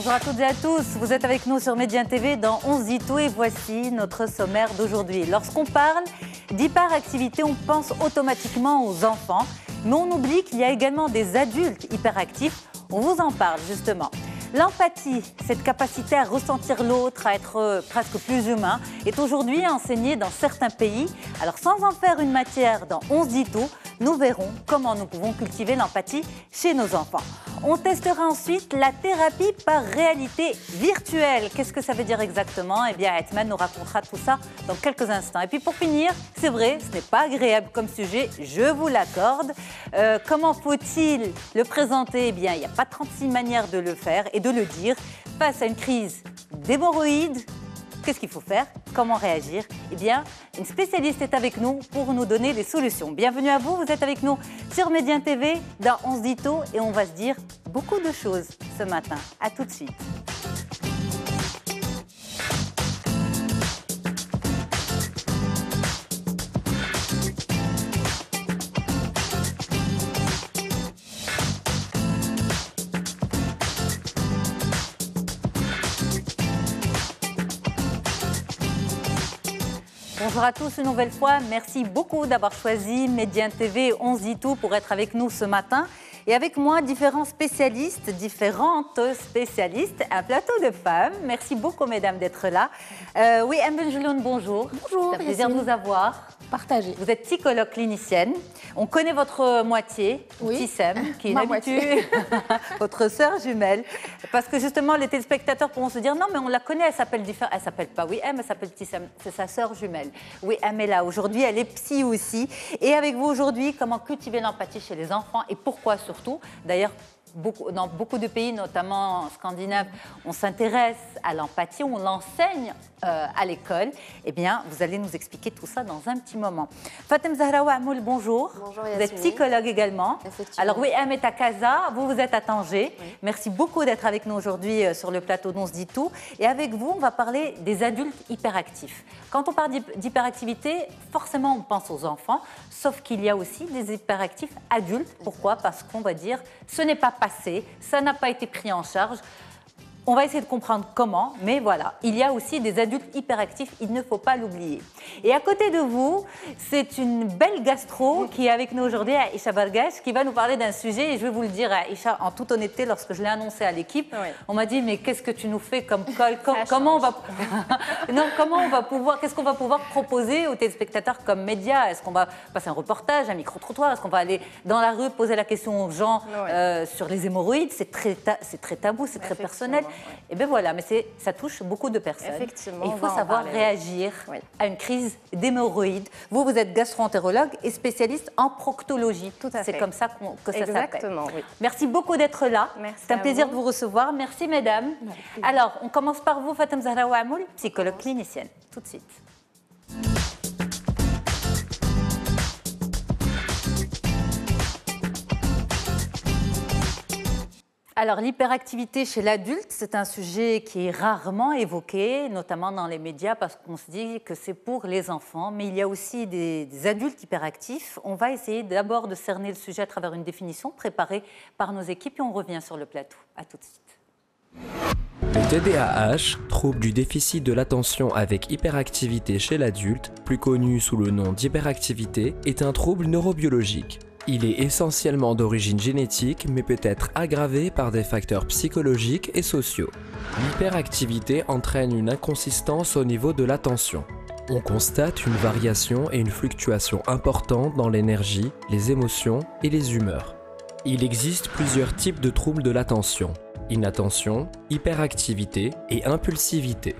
Bonjour à toutes et à tous, vous êtes avec nous sur Média TV dans On se dit tout et voici notre sommaire d'aujourd'hui. Lorsqu'on parle d'hyperactivité, on pense automatiquement aux enfants, mais on oublie qu'il y a également des adultes hyperactifs. On vous en parle justement. L'empathie, cette capacité à ressentir l'autre, à être presque plus humain, est aujourd'hui enseignée dans certains pays. Alors sans en faire une matière dans On se dit tout, nous verrons comment nous pouvons cultiver l'empathie chez nos enfants. On testera ensuite la thérapie par réalité virtuelle. Qu'est-ce que ça veut dire exactement? Eh bien, Hetman nous racontera tout ça dans quelques instants. Et puis pour finir, c'est vrai, ce n'est pas agréable comme sujet, je vous l'accorde. Comment faut-il le présenter? Eh bien, il n'y a pas 36 manières de le faire et de le dire. Face à une crise d'hémorroïdes, qu'est-ce qu'il faut faire? Comment réagir? Eh bien, une spécialiste est avec nous pour nous donner des solutions. Bienvenue à vous, vous êtes avec nous sur Média TV dans On se dit tout et on va se dire beaucoup de choses ce matin. À tout de suite. Bonjour à tous une nouvelle fois, merci beaucoup d'avoir choisi Média TV On se dit tout pour être avec nous ce matin. Et avec moi, différentes spécialistes, un plateau de femmes. Merci beaucoup mesdames d'être là. Oui, Mbenjeloun, bonjour. Bonjour. C'est un plaisir de vous avoir. Partagé. Vous êtes psychologue clinicienne. On connaît votre moitié, oui. Tissem, qui est d'habitude votre sœur jumelle. Parce que justement, les téléspectateurs pourront se dire non, mais on la connaît, elle s'appelle différent. Elle s'appelle pas Wiham, elle s'appelle Tissem. C'est sa sœur jumelle. Wiham est là aujourd'hui, elle est psy aussi. Et avec vous aujourd'hui, comment cultiver l'empathie chez les enfants et pourquoi surtout. D'ailleurs, dans beaucoup de pays, notamment scandinaves, on s'intéresse à l'empathie, on l'enseigne à l'école. Eh bien, vous allez nous expliquer tout ça dans un petit moment. Fatem Zahraoui Amoul, bonjour. Bonjour Vous êtes psychologue également. Alors oui, Am est à Casa, vous êtes à Tanger. Oui. Merci beaucoup d'être avec nous aujourd'hui sur le plateau d'On se dit tout. Et avec vous, on va parler des adultes hyperactifs. Quand on parle d'hyperactivité, forcément on pense aux enfants, sauf qu'il y a aussi des hyperactifs adultes. Pourquoi? Parce qu'on va dire, ce n'est pas passé, ça n'a pas été pris en charge. On va essayer de comprendre comment, mais voilà, il y a aussi des adultes hyperactifs, il ne faut pas l'oublier. Et à côté de vous, c'est une belle gastro qui est avec nous aujourd'hui, Aïcha Bargash, qui va nous parler d'un sujet, et je vais vous le dire, Aïcha, en toute honnêteté, lorsque je l'ai annoncé à l'équipe, on m'a dit, mais qu'est-ce que tu nous fais comme colle? Comment on va... qu'est-ce qu'on va pouvoir proposer aux téléspectateurs comme médias? Est-ce qu'on va passer un reportage, un micro-trottoir? Est-ce qu'on va aller dans la rue, poser la question aux gens sur les hémorroïdes? C'est très tabou, c'est très personnel. Et bien voilà, mais ça touche beaucoup de personnes. Effectivement, il faut savoir réagir à une crise d'hémorroïdes. Vous êtes gastro-entérologue et spécialiste en proctologie. Tout à fait. C'est comme ça que ça s'appelle. Exactement, oui. Merci beaucoup d'être là. C'est un plaisir de vous recevoir. Merci mesdames. Alors, on commence par vous, Fatem Zahraoui Amoul, psychologue clinicienne. Tout de suite. Alors, l'hyperactivité chez l'adulte, c'est un sujet qui est rarement évoqué, notamment dans les médias, parce qu'on se dit que c'est pour les enfants. Mais il y a aussi des adultes hyperactifs. On va essayer d'abord de cerner le sujet à travers une définition préparée par nos équipes et on revient sur le plateau. À tout de suite. Le TDAH, trouble du déficit de l'attention avec hyperactivité chez l'adulte, plus connu sous le nom d'hyperactivité, est un trouble neurobiologique. Il est essentiellement d'origine génétique, mais peut être aggravé par des facteurs psychologiques et sociaux. L'hyperactivité entraîne une inconsistance au niveau de l'attention. On constate une variation et une fluctuation importante dans l'énergie, les émotions et les humeurs. Il existe plusieurs types de troubles de l'attention: inattention, hyperactivité et impulsivité.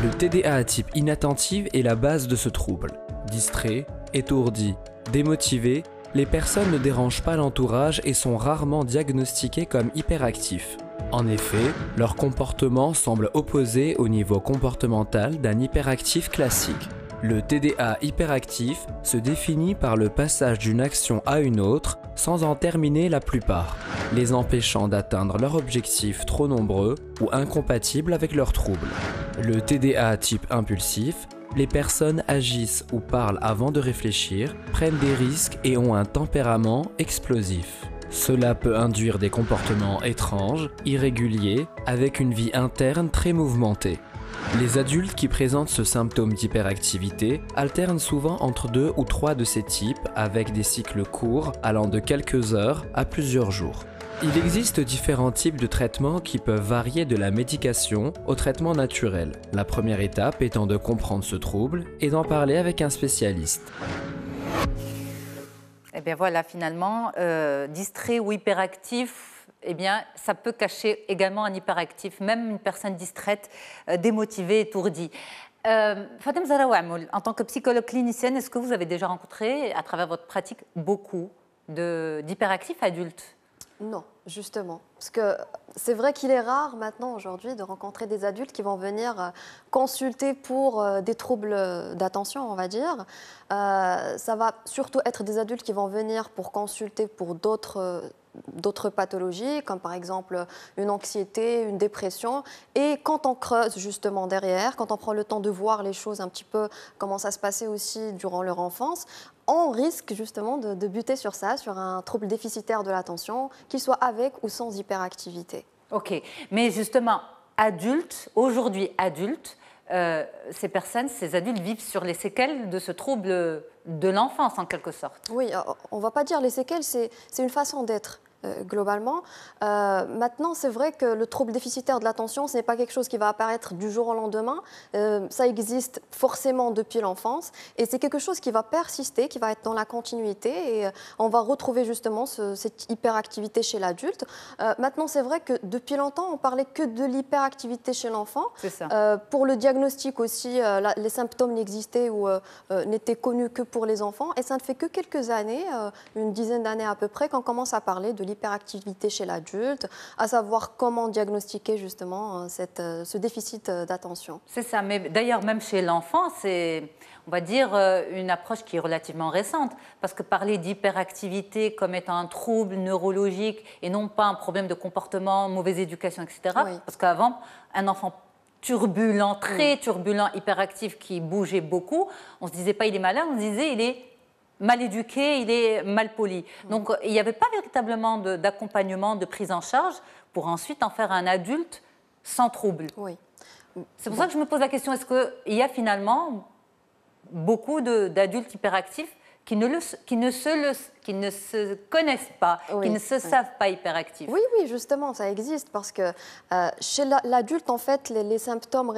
Le TDAH type inattentive est la base de ce trouble. Distrait, étourdi, démotivé, les personnes ne dérangent pas l'entourage et sont rarement diagnostiquées comme hyperactifs. En effet, leur comportement semble opposé au niveau comportemental d'un hyperactif classique. Le TDA hyperactif se définit par le passage d'une action à une autre sans en terminer la plupart, les empêchant d'atteindre leurs objectifs trop nombreux ou incompatibles avec leurs troubles. Le TDA type impulsif, les personnes agissent ou parlent avant de réfléchir, prennent des risques et ont un tempérament explosif. Cela peut induire des comportements étranges, irréguliers, avec une vie interne très mouvementée. Les adultes qui présentent ce symptôme d'hyperactivité alternent souvent entre 2 ou 3 de ces types avec des cycles courts allant de quelques heures à plusieurs jours. Il existe différents types de traitements qui peuvent varier de la médication au traitement naturel. La première étape étant de comprendre ce trouble et d'en parler avec un spécialiste. Eh bien voilà, finalement, distrait ou hyperactif, eh bien, ça peut cacher également un hyperactif, même une personne distraite, démotivée, étourdie. Fatem Zahra Ouamoul, en tant que psychologue clinicienne, est-ce que vous avez déjà rencontré, à travers votre pratique, beaucoup d'hyperactifs adultes? Non, justement. Parce que c'est vrai qu'il est rare maintenant, aujourd'hui, de rencontrer des adultes qui vont venir consulter pour des troubles d'attention, on va dire. Ça va surtout être des adultes qui vont venir pour consulter pour d'autres pathologies, comme par exemple une anxiété, une dépression. Et quand on creuse justement derrière, quand on prend le temps de voir les choses un petit peu, comment ça se passait aussi durant leur enfance, on risque justement de buter sur ça, sur un trouble déficitaire de l'attention, qu'il soit avec ou sans hyperactivité. Ok, mais justement, adultes, aujourd'hui adultes, ces personnes, ces adultes vivent sur les séquelles de ce trouble de l'enfance en quelque sorte. Oui, on ne va pas dire les séquelles, c'est une façon d'être. Globalement. Maintenant, c'est vrai que le trouble déficitaire de l'attention, ce n'est pas quelque chose qui va apparaître du jour au lendemain. Ça existe forcément depuis l'enfance et c'est quelque chose qui va persister, qui va être dans la continuité et on va retrouver justement cette hyperactivité chez l'adulte. Maintenant, c'est vrai que depuis longtemps, on parlait que de l'hyperactivité chez l'enfant. C'est ça. Pour le diagnostic aussi, les symptômes n'existaient ou n'étaient connus que pour les enfants et ça ne fait que quelques années, une dizaine d'années à peu près, qu'on commence à parler de l'hyperactivité chez l'adulte, à savoir comment diagnostiquer justement ce déficit d'attention. C'est ça, mais d'ailleurs même chez l'enfant, c'est, on va dire, une approche qui est relativement récente, parce que parler d'hyperactivité comme étant un trouble neurologique et non pas un problème de comportement, mauvaise éducation, etc., oui. Parce qu'avant, un enfant turbulent, très turbulent, hyperactif, qui bougeait beaucoup, on ne se disait pas il est malade, on se disait il est mal éduqué, il est mal poli. Donc il n'y avait pas véritablement d'accompagnement, de prise en charge pour ensuite en faire un adulte sans trouble. Oui. C'est pour ça que je me pose la question, est-ce qu'il y a finalement beaucoup d'adultes hyperactifs qui ne se connaissent pas, oui, qui ne se savent pas hyperactifs? Oui, oui, justement, ça existe parce que chez l'adulte, en fait, les symptômes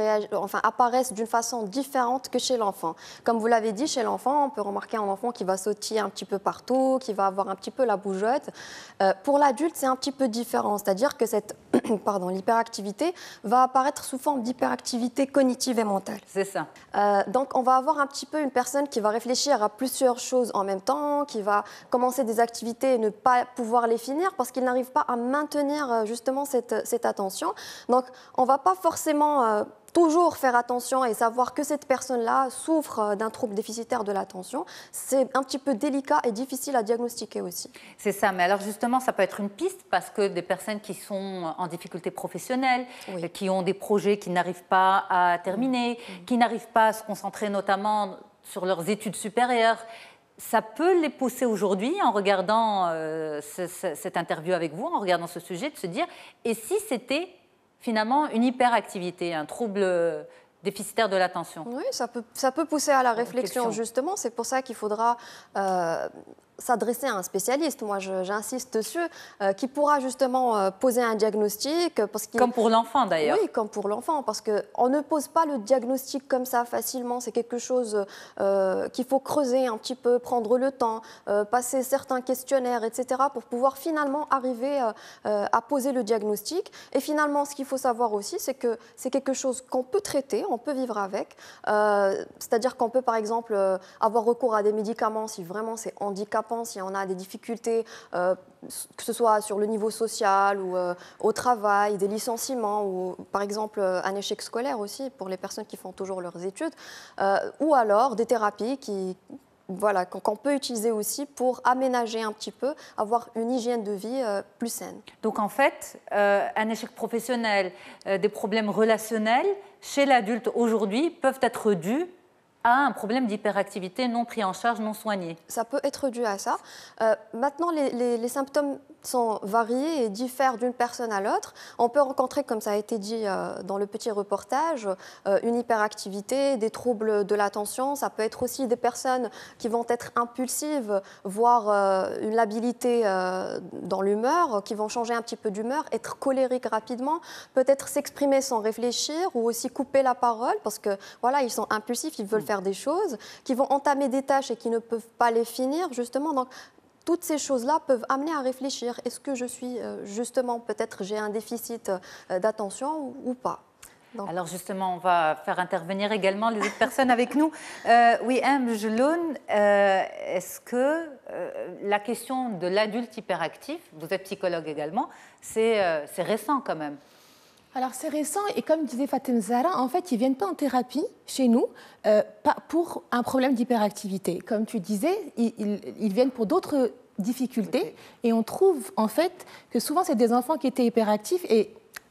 apparaissent d'une façon différente que chez l'enfant. Comme vous l'avez dit, chez l'enfant, on peut remarquer un enfant qui va sautiller un petit peu partout, qui va avoir un petit peu la bougeotte. Pour l'adulte, c'est un petit peu différent, c'est-à-dire que cette l'hyperactivité va apparaître sous forme d'hyperactivité cognitive et mentale. C'est ça. Donc, on va avoir un petit peu une personne qui va réfléchir à plusieurs choses en même temps, qui va commencer des activités et ne pas pouvoir les finir parce qu'il n'arrive pas à maintenir justement cette attention. Donc, on ne va pas forcément toujours faire attention et savoir que cette personne-là souffre d'un trouble déficitaire de l'attention. C'est un petit peu délicat et difficile à diagnostiquer aussi. C'est ça, mais alors justement, ça peut être une piste parce que des personnes qui sont en difficulté professionnelle, oui. qui ont des projets qui n'arrivent pas à terminer, qui n'arrivent pas à se concentrer notamment sur leurs études supérieures, ça peut les pousser aujourd'hui, en regardant cette interview avec vous, en regardant ce sujet, de se dire, et si c'était finalement une hyperactivité, un trouble déficitaire de l'attention? Oui, ça peut pousser à la réflexion, justement. C'est pour ça qu'il faudra s'adresser à un spécialiste. Moi, j'insiste dessus, qui pourra justement poser un diagnostic. Comme pour l'enfant, d'ailleurs. Oui, comme pour l'enfant, parce qu'on ne pose pas le diagnostic comme ça facilement. C'est quelque chose qu'il faut creuser un petit peu, prendre le temps, passer certains questionnaires, etc., pour pouvoir finalement arriver à poser le diagnostic. Et finalement, ce qu'il faut savoir aussi, c'est que c'est quelque chose qu'on peut traiter, on peut vivre avec. C'est-à-dire qu'on peut, par exemple, avoir recours à des médicaments si vraiment c'est handicapant, si on a des difficultés, que ce soit sur le niveau social ou au travail, des licenciements ou par exemple un échec scolaire aussi pour les personnes qui font toujours leurs études, ou alors des thérapies qu'on peut utiliser aussi pour aménager un petit peu, avoir une hygiène de vie plus saine. Donc en fait, un échec professionnel, des problèmes relationnels chez l'adulte aujourd'hui peuvent être dus à un problème d'hyperactivité non pris en charge, non soigné. Ça peut être dû à ça. Maintenant, les symptômes sont variés et diffèrent d'une personne à l'autre. On peut rencontrer, comme ça a été dit dans le petit reportage, une hyperactivité, des troubles de l'attention. Ça peut être aussi des personnes qui vont être impulsives, voire une labilité dans l'humeur, qui vont changer un petit peu d'humeur, être colériques rapidement, peut-être s'exprimer sans réfléchir ou aussi couper la parole parce que voilà, ils sont impulsifs, ils veulent faire des choses, qui vont entamer des tâches et qui ne peuvent pas les finir justement. Donc, toutes ces choses-là peuvent amener à réfléchir. Est-ce que je suis justement, peut-être j'ai un déficit d'attention ou pas? Donc. Alors justement, on va faire intervenir également les autres personnes avec nous. Oui, Mjloun, est-ce que la question de l'adulte hyperactif, vous êtes psychologue également, c'est récent quand même? Alors c'est récent et comme disait Fatem Zahra, en fait, ils ne viennent pas en thérapie chez nous pour un problème d'hyperactivité. Comme tu disais, ils viennent pour d'autres difficultés et on trouve en fait que souvent c'est des enfants qui étaient hyperactifs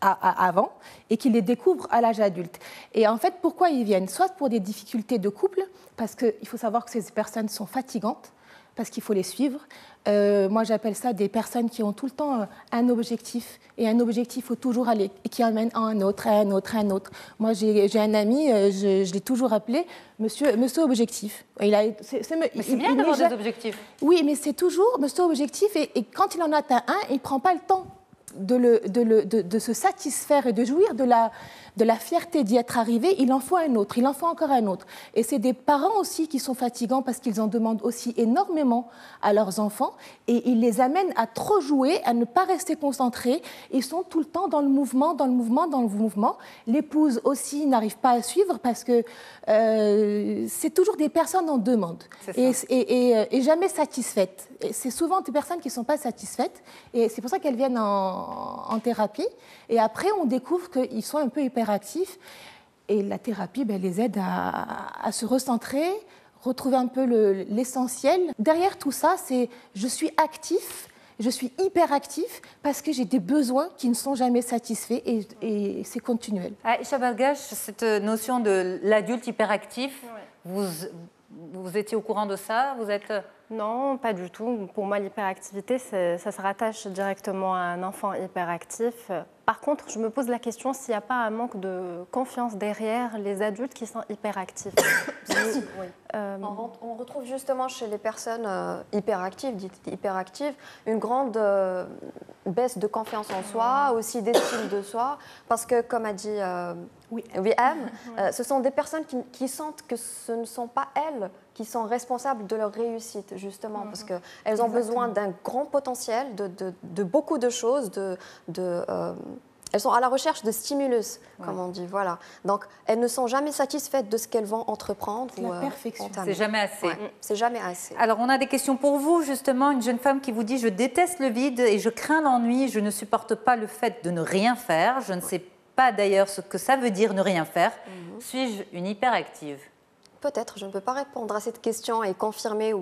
avant et qui les découvrent à l'âge adulte. Et en fait, pourquoi ils viennent? Soit pour des difficultés de couple, parce qu'il faut savoir que ces personnes sont fatigantes, parce qu'il faut les suivre. Moi, j'appelle ça des personnes qui ont tout le temps un objectif. Et un objectif, il faut toujours aller, et qui amène à un autre, à un autre, à un autre. Moi, j'ai un ami, je l'ai toujours appelé Monsieur Objectif. Mais c'est bien d'avoir des objectifs. Oui, mais c'est toujours Monsieur Objectif. Et quand il en atteint un, il ne prend pas le temps de se satisfaire et de jouir de la fierté d'y être arrivé. Il en faut un autre, il en faut encore un autre. Et c'est des parents aussi qui sont fatigants parce qu'ils en demandent aussi énormément à leurs enfants et ils les amènent à trop jouer, à ne pas rester concentrés. Ils sont tout le temps dans le mouvement, dans le mouvement, dans le mouvement. L'épouse aussi n'arrive pas à suivre parce que c'est toujours des personnes en demande et jamais satisfaites. C'est souvent des personnes qui ne sont pas satisfaites et c'est pour ça qu'elles viennent en thérapie. Et après, on découvre qu'ils sont un peu hyperactifs. Et la thérapie les aide à se recentrer, retrouver un peu l'essentiel. Derrière tout ça, c'est je suis actif, je suis hyperactif parce que j'ai des besoins qui ne sont jamais satisfaits et c'est continuel. Aïcha Bargash, cette notion de l'adulte hyperactif, vous étiez au courant de ça? Vous êtes... Non, pas du tout. Pour moi, l'hyperactivité, ça se rattache directement à un enfant hyperactif. Par contre, je me pose la question s'il n'y a pas un manque de confiance derrière les adultes qui sont hyperactifs. Oui. On retrouve justement chez les personnes hyperactives, dites hyperactives, une grande baisse de confiance en soi, aussi d'estime de soi, parce que, comme a dit ce sont des personnes qui sentent que ce ne sont pas elles qui sont responsables de leur réussite, justement, parce qu'elles ont besoin d'un grand potentiel, de beaucoup de choses, elles sont à la recherche de stimulus, comme on dit, voilà. Donc, elles ne sont jamais satisfaites de ce qu'elles vont entreprendre. La perfection. C'est jamais assez. C'est jamais assez. Alors, on a des questions pour vous, justement. Une jeune femme qui vous dit « Je déteste le vide et je crains l'ennui. Je ne supporte pas le fait de ne rien faire. Je ne sais pas d'ailleurs ce que ça veut dire ne rien faire. Suis-je une hyperactive ?» Peut-être, je ne peux pas répondre à cette question et confirmer.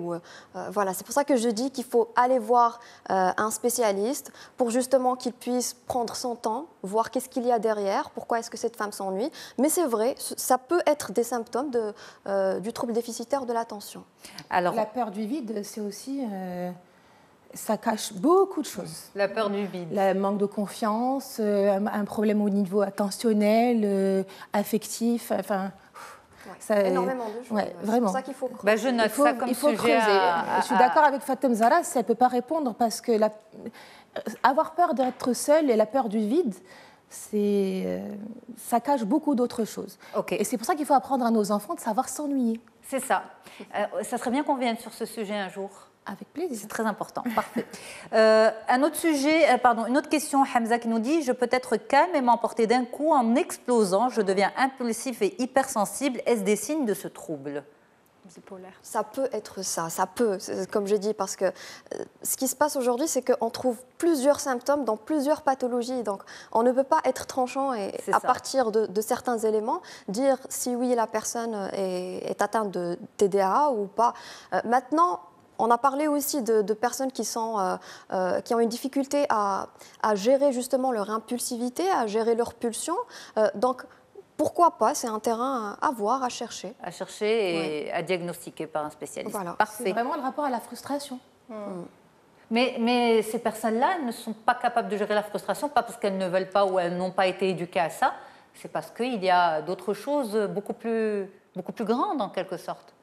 Voilà. C'est pour ça que je dis qu'il faut aller voir un spécialiste pour justement qu'il puisse prendre son temps, voir qu'est-ce qu'il y a derrière, pourquoi est-ce que cette femme s'ennuie. Mais c'est vrai, ça peut être des symptômes du trouble déficitaire de l'attention. Alors, la peur du vide, c'est aussi... ça cache beaucoup de choses. La peur du vide. Le manque de confiance, un problème au niveau attentionnel, affectif, enfin... Ça, énormément de choses. Vraiment. C'est pour ça qu'il faut creuser. Je note ça comme sujet creuser. Je suis d'accord avec Fatem Zahra, ça ne peut pas répondre parce que avoir peur d'être seul et la peur du vide, ça cache beaucoup d'autres choses. Et c'est pour ça qu'il faut apprendre à nos enfants de savoir s'ennuyer. C'est ça. Ça serait bien qu'on vienne sur ce sujet un jour. Avec plaisir. C'est très important, parfait. Un autre sujet, une autre question, Hamza qui nous dit « Je peux être calme et m'emporter d'un coup en explosant. Je deviens impulsif et hypersensible. Est-ce des signes de ce trouble ?» Bipolaire. Ça peut être ça peut, comme je dis, parce que ce qui se passe aujourd'hui, c'est qu'on trouve plusieurs symptômes dans plusieurs pathologies. Donc, on ne peut pas être tranchant et à partir de certains éléments, dire si oui, la personne est atteinte de TDAH ou pas. Maintenant, on a parlé aussi de personnes qui ont une difficulté à gérer justement leur impulsivité, à gérer leur pulsion. Donc, pourquoi pas? C'est un terrain à voir, à chercher. À chercher et à diagnostiquer par un spécialiste. Voilà. Parfait. C'est vraiment le rapport à la frustration. Mais ces personnes-là ne sont pas capables de gérer la frustration, pas parce qu'elles ne veulent pas ou elles n'ont pas été éduquées à ça, c'est parce qu'il y a d'autres choses beaucoup plus grandes en quelque sorte.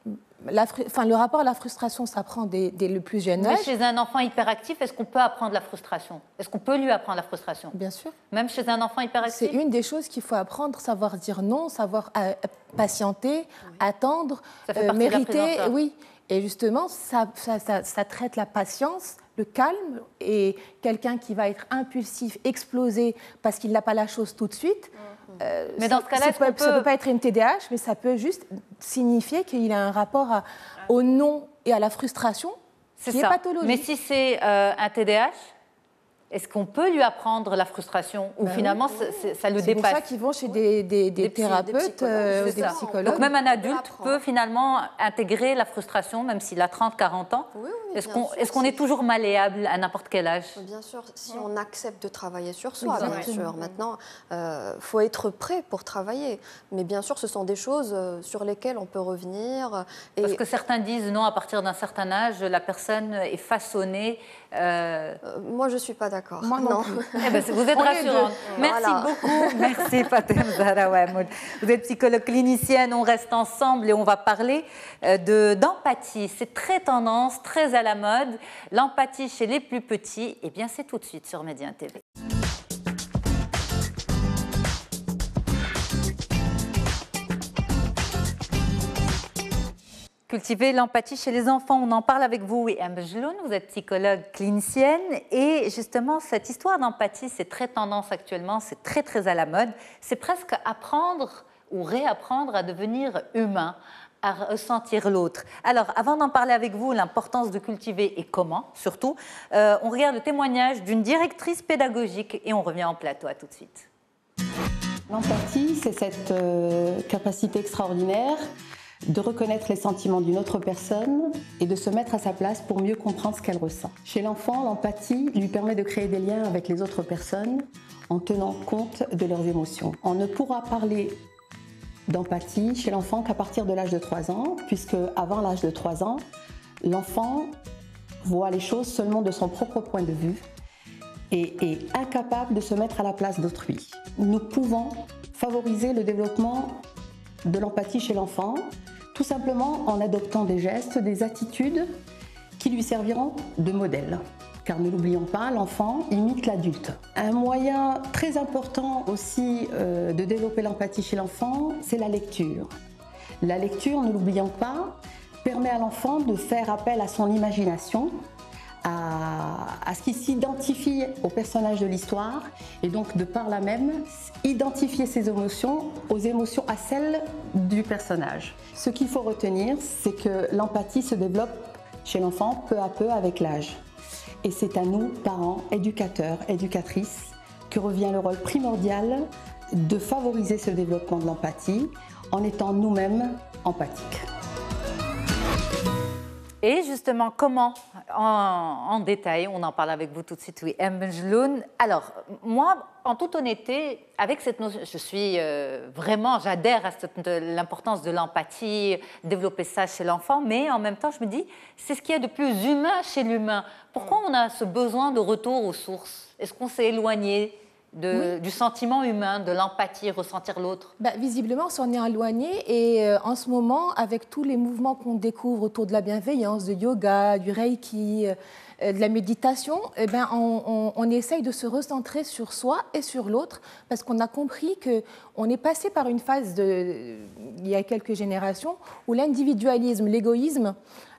Le rapport à la frustration s'apprend dès le plus jeune âge. Mais chez un enfant hyperactif, est-ce qu'on peut apprendre la frustration? Est-ce qu'on peut lui apprendre la frustration? Bien sûr. Même chez un enfant hyperactif? C'est une des choses qu'il faut apprendre, savoir dire non, savoir patienter, attendre, Ça fait partie mériter. de la prise en charge. Oui. Et justement, ça traite la patience, le calme, et quelqu'un qui va être impulsif, explosé parce qu'il n'a pas la chose tout de suite. Mais dans ce cas-là, ça ne peut pas être une TDAH, mais ça peut juste signifier qu'il a un rapport au non et à la frustration qui est pathologique. Mais si c'est un TDAH, est-ce qu'on peut lui apprendre la frustration ou finalement ça le dépasse? C'est pour ça qu'ils vont chez des thérapeutes, des psychologues. Donc même un adulte peut finalement intégrer la frustration, même s'il a 30-40 ans. Oui, est-ce qu'on est toujours malléable à n'importe quel âge? Bien sûr, si on accepte de travailler sur soi, bien sûr. Maintenant, faut être prêt pour travailler. Mais bien sûr, ce sont des choses sur lesquelles on peut revenir. Parce que certains disent non, à partir d'un certain âge, la personne est façonnée. Moi, je ne suis pas d'accord. Moi non. Eh ben, vous êtes rassurante. Merci beaucoup. Merci Fatem Zahra Ouamoud. Vous êtes psychologue clinicienne. On reste ensemble et on va parler d'empathie. C'est très tendance, très à la mode. L'empathie chez les plus petits, eh bien, c'est tout de suite sur Média TV. Cultiver l'empathie chez les enfants, on en parle avec vous, Em Bejloun, vous êtes psychologue clinicienne et justement cette histoire d'empathie, c'est très tendance actuellement, c'est très très à la mode, c'est presque apprendre ou réapprendre à devenir humain, à ressentir l'autre. Alors avant d'en parler avec vous, l'importance de cultiver et comment surtout, on regarde le témoignage d'une directrice pédagogique et on revient en plateau, à tout de suite. L'empathie, c'est cette capacité extraordinaire de reconnaître les sentiments d'une autre personne et de se mettre à sa place pour mieux comprendre ce qu'elle ressent. Chez l'enfant, l'empathie lui permet de créer des liens avec les autres personnes en tenant compte de leurs émotions. On ne pourra parler d'empathie chez l'enfant qu'à partir de l'âge de 3 ans, puisque avant l'âge de 3 ans, l'enfant voit les choses seulement de son propre point de vue et est incapable de se mettre à la place d'autrui. Nous pouvons favoriser le développement de l'empathie chez l'enfant, tout simplement en adoptant des gestes, des attitudes qui lui serviront de modèle. Car ne l'oublions pas, l'enfant imite l'adulte. Un moyen très important aussi de développer l'empathie chez l'enfant, c'est la lecture. La lecture, ne l'oublions pas, permet à l'enfant de faire appel à son imagination, à ce qui s'identifie au personnage de l'histoire et donc de par là même identifier ses émotions aux émotions à celles du personnage. Ce qu'il faut retenir, c'est que l'empathie se développe chez l'enfant peu à peu avec l'âge. Et c'est à nous, parents, éducateurs, éducatrices, que revient le rôle primordial de favoriser ce développement de l'empathie en étant nous-mêmes empathiques. Et justement, comment en détail, on en parle avec vous tout de suite, oui, Em Bejloun. Alors, moi, en toute honnêteté, avec cette notion, je suis vraiment, j'adhère à l'importance de l'empathie, développer ça chez l'enfant, mais en même temps, je me dis, c'est ce qu'il y a de plus humain chez l'humain. Pourquoi on a ce besoin de retour aux sources? Est-ce qu'on s'est éloigné du sentiment humain, de l'empathie, ressentir l'autre? Visiblement, on s'en est éloigné et en ce moment, avec tous les mouvements qu'on découvre autour de la bienveillance, du yoga, du reiki, de la méditation, on essaye de se recentrer sur soi et sur l'autre parce qu'on a compris qu'on est passé par une phase il y a quelques générations où l'individualisme, l'égoïsme,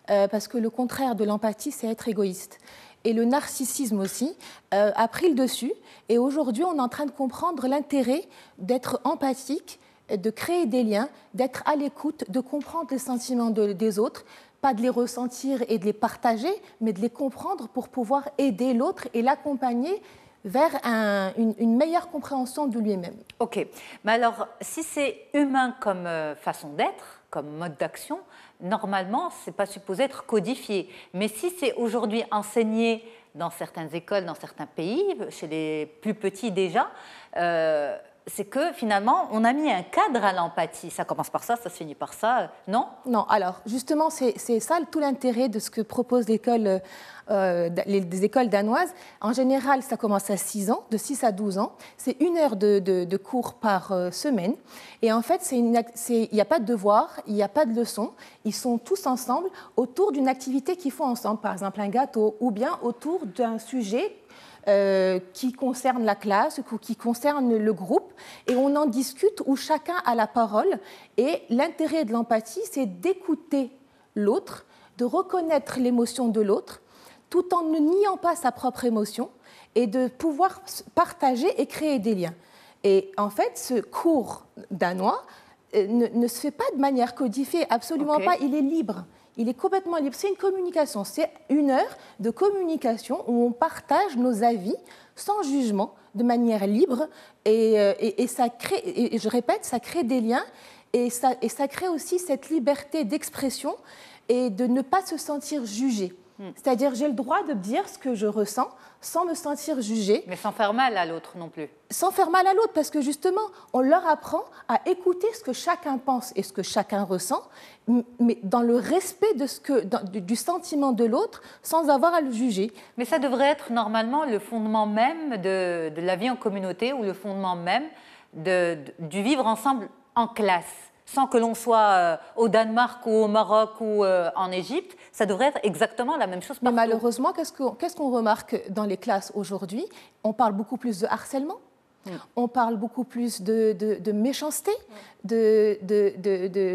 parce que le contraire de l'empathie, c'est être égoïste. Et le narcissisme aussi a pris le dessus. Et aujourd'hui, on est en train de comprendre l'intérêt d'être empathique, de créer des liens, d'être à l'écoute, de comprendre les sentiments des autres, pas de les ressentir et de les partager, mais de les comprendre pour pouvoir aider l'autre et l'accompagner vers une meilleure compréhension de lui-même. Ok. Mais alors, si c'est humain comme façon d'être, comme mode d'action, normalement, ce n'est pas supposé être codifié. Mais si c'est aujourd'hui enseigné dans certaines écoles, dans certains pays, chez les plus petits déjà, c'est que finalement, on a mis un cadre à l'empathie. Ça commence par ça, ça se finit par ça, non? Non, alors justement, c'est ça tout l'intérêt de ce que propose l'école, les écoles danoises. En général, ça commence à 6 ans, de 6 à 12 ans. C'est 1 heure de cours par semaine. Et en fait, il n'y a pas de devoir, il n'y a pas de leçon. Ils sont tous ensemble autour d'une activité qu'ils font ensemble, par exemple un gâteau, ou bien autour d'un sujet qui concerne la classe ou qui concerne le groupe, et on en discute où chacun a la parole. Et l'intérêt de l'empathie, c'est d'écouter l'autre, de reconnaître l'émotion de l'autre, tout en ne niant pas sa propre émotion, et de pouvoir partager et créer des liens. Et en fait, ce cours danois ne se fait pas de manière codifiée, absolument pas, il est libre. Il est complètement libre. C'est une communication. C'est 1 heure de communication où on partage nos avis sans jugement, de manière libre. Et ça crée, et je répète, ça crée des liens et ça crée aussi cette liberté d'expression et de ne pas se sentir jugé. C'est-à-dire, j'ai le droit de dire ce que je ressens sans me sentir jugée. Mais sans faire mal à l'autre non plus. Sans faire mal à l'autre, parce que justement, on leur apprend à écouter ce que chacun pense et ce que chacun ressent, mais dans le respect du sentiment de l'autre, sans avoir à le juger. Mais ça devrait être normalement le fondement même de la vie en communauté, ou le fondement même du vivre ensemble en classe. Sans que l'on soit au Danemark ou au Maroc ou en Égypte, ça devrait être exactement la même chose partout. Mais malheureusement, qu'est-ce qu'on remarque dans les classes aujourd'hui? On parle beaucoup plus de harcèlement, on parle beaucoup plus de méchanceté,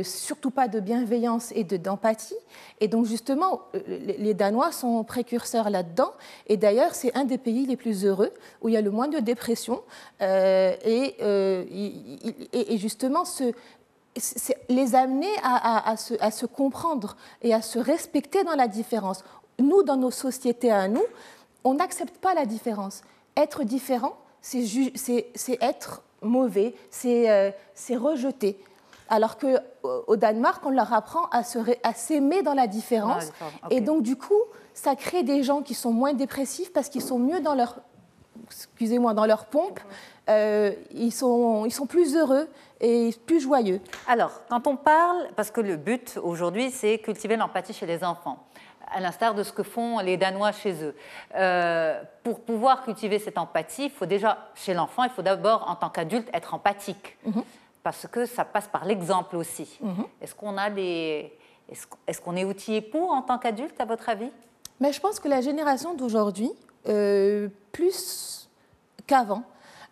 surtout pas de bienveillance et d'empathie. Et donc justement, les Danois sont précurseurs là-dedans. Et d'ailleurs, c'est un des pays les plus heureux, où il y a le moins de dépression. Et justement, les amener à se comprendre et à se respecter dans la différence. Nous, dans nos sociétés à nous, on n'accepte pas la différence. Être différent, c'est être mauvais, c'est rejeter. Alors qu'au Danemark, on leur apprend à s'aimer dans la différence. Et donc, du coup, ça crée des gens qui sont moins dépressifs parce qu'ils sont mieux dans leur pompe. Ils sont plus heureux et plus joyeux. Alors, quand on parle, parce que le but aujourd'hui, c'est cultiver l'empathie chez les enfants, à l'instar de ce que font les Danois chez eux. Pour pouvoir cultiver cette empathie, il faut déjà, chez l'enfant, il faut d'abord, en tant qu'adulte, être empathique, parce que ça passe par l'exemple aussi. Est-ce qu'on est outillé pour, en tant qu'adulte, à votre avis? Mais je pense que la génération d'aujourd'hui, plus qu'avant,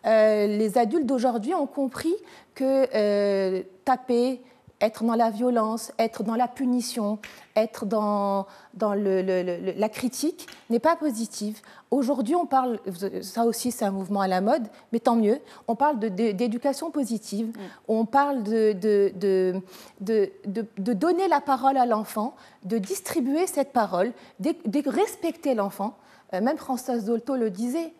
les adultes d'aujourd'hui ont compris que taper, être dans la violence, être dans la punition, être dans la critique n'est pas positive. Aujourd'hui, on parle, ça aussi c'est un mouvement à la mode, mais tant mieux, on parle d'éducation positive, on parle de donner la parole à l'enfant, de distribuer cette parole, de respecter l'enfant. Même Françoise Dolto le disait,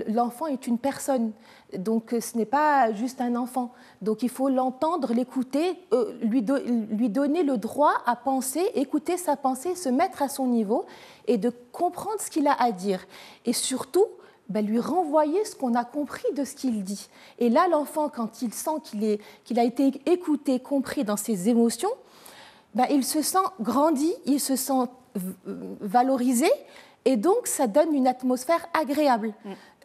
l'enfant est une personne, donc ce n'est pas juste un enfant. Donc il faut l'entendre, l'écouter, lui donner le droit à penser, écouter sa pensée, se mettre à son niveau et de comprendre ce qu'il a à dire. Et surtout, lui renvoyer ce qu'on a compris de ce qu'il dit. Et là, l'enfant, quand il sent qu'il a été écouté, compris dans ses émotions, il se sent grandi, il se sent valorisé. Et donc, ça donne une atmosphère agréable.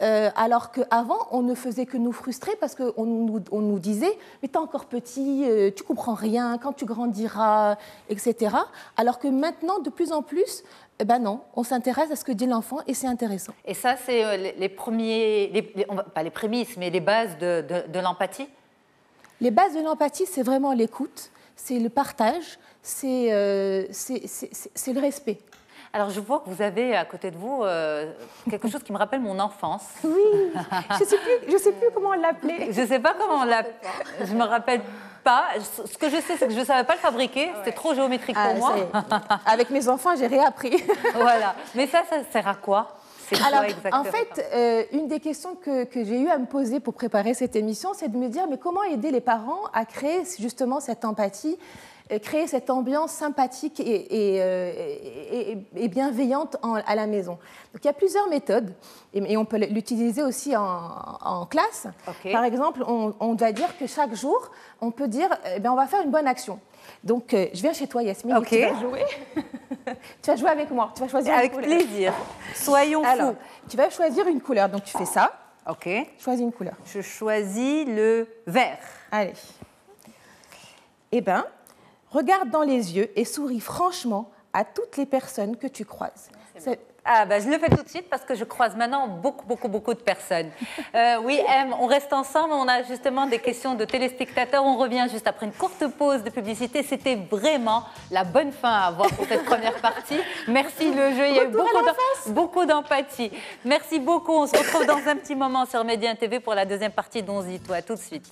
Alors qu'avant, on ne faisait que nous frustrer parce qu'on nous disait « mais t'es encore petit, tu comprends rien, quand tu grandiras, etc. » Alors que maintenant, de plus en plus, non, on s'intéresse à ce que dit l'enfant et c'est intéressant. Et ça, c'est les pas les prémices, mais les bases de l'empathie? Les bases de l'empathie, c'est vraiment l'écoute, c'est le partage, c'est le respect. Alors, je vois que vous avez à côté de vous quelque chose qui me rappelle mon enfance. Oui, je sais plus comment on l'appelait. Je ne sais pas comment on l'appelle. Je ne me rappelle pas. Ce que je sais, c'est que je ne savais pas le fabriquer. C'était trop géométrique pour moi. Avec mes enfants, j'ai réappris. Voilà. Mais ça sert à quoi? Alors, en fait, une des questions que j'ai eu à me poser pour préparer cette émission, c'est de me dire, mais comment aider les parents à créer justement cette empathie créer cette ambiance sympathique et bienveillante à la maison. Donc il y a plusieurs méthodes et on peut l'utiliser aussi en classe. Okay. Par exemple, on doit dire que chaque jour, on peut dire on va faire une bonne action. Donc je viens chez toi, Yasmine, okay. Et tu vas jouer. Tu vas jouer avec moi, tu vas choisir avec une couleur. Avec plaisir. Soyons fous. Tu vas choisir une couleur, donc tu fais ça. Ok. Choisis une couleur. Je choisis le vert. Allez. Eh bien, regarde dans les yeux et souris franchement à toutes les personnes que tu croises. Ah, je le fais tout de suite parce que je croise maintenant beaucoup de personnes. Oui, M, on reste ensemble, on a justement des questions de téléspectateurs. On revient juste après une courte pause de publicité. C'était vraiment la bonne fin à avoir pour cette première partie. Merci le jeu, il y a eu beaucoup d'empathie. Merci beaucoup, on se retrouve dans un petit moment sur Média TV pour la deuxième partie d'On se dit tout. À tout de suite.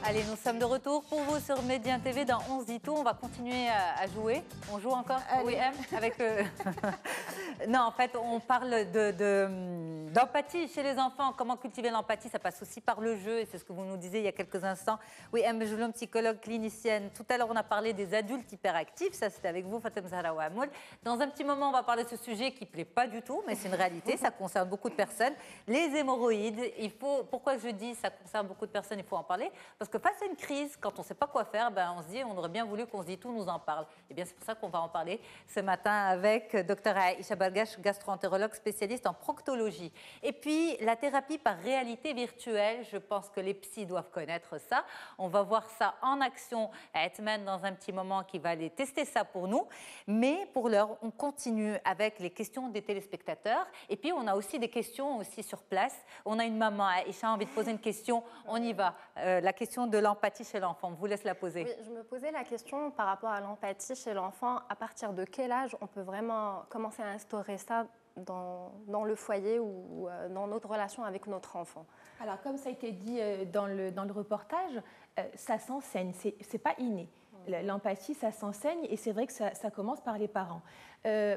Allez, nous sommes de retour pour vous sur Média TV dans On se dit tout. On va continuer à jouer. On joue encore? Oui, M, avec Non, en fait, on parle d'empathie chez les enfants. Comment cultiver l'empathie? Ça passe aussi par le jeu et c'est ce que vous nous disiez il y a quelques instants. Oui, M Jouloum, psychologue clinicienne. Tout à l'heure, on a parlé des adultes hyperactifs. Ça, c'était avec vous, Fatem Zahra Ouamoul. Dans un petit moment, on va parler de ce sujet qui ne plaît pas du tout, mais c'est une réalité. Ça concerne beaucoup de personnes. Les hémorroïdes, pourquoi je dis ça concerne beaucoup de personnes, il faut en parler? Parce que face à une crise, quand on ne sait pas quoi faire, on se dit, on aurait bien voulu qu'on se dise tout, nous en parle. Et bien, c'est pour ça qu'on va en parler ce matin avec Dr Aïcha Bargash, gastro-entérologue spécialiste en proctologie. Et puis, la thérapie par réalité virtuelle, je pense que les psys doivent connaître ça. On va voir ça en action à Hetman dans un petit moment qui va aller tester ça pour nous. Mais pour l'heure, on continue avec les questions des téléspectateurs. Et puis, on a aussi des questions aussi sur place. On a une maman, Aïcha, a envie de poser une question. On y va. La question de l'empathie chez l'enfant. Je vous laisse la poser. Oui, je me posais la question par rapport à l'empathie chez l'enfant. À partir de quel âge on peut vraiment commencer à instaurer ça dans le foyer ou dans notre relation avec notre enfant? Alors, comme ça a été dit dans le reportage, ça s'enseigne, c'est pas inné. L'empathie, ça s'enseigne et c'est vrai que ça commence par les parents.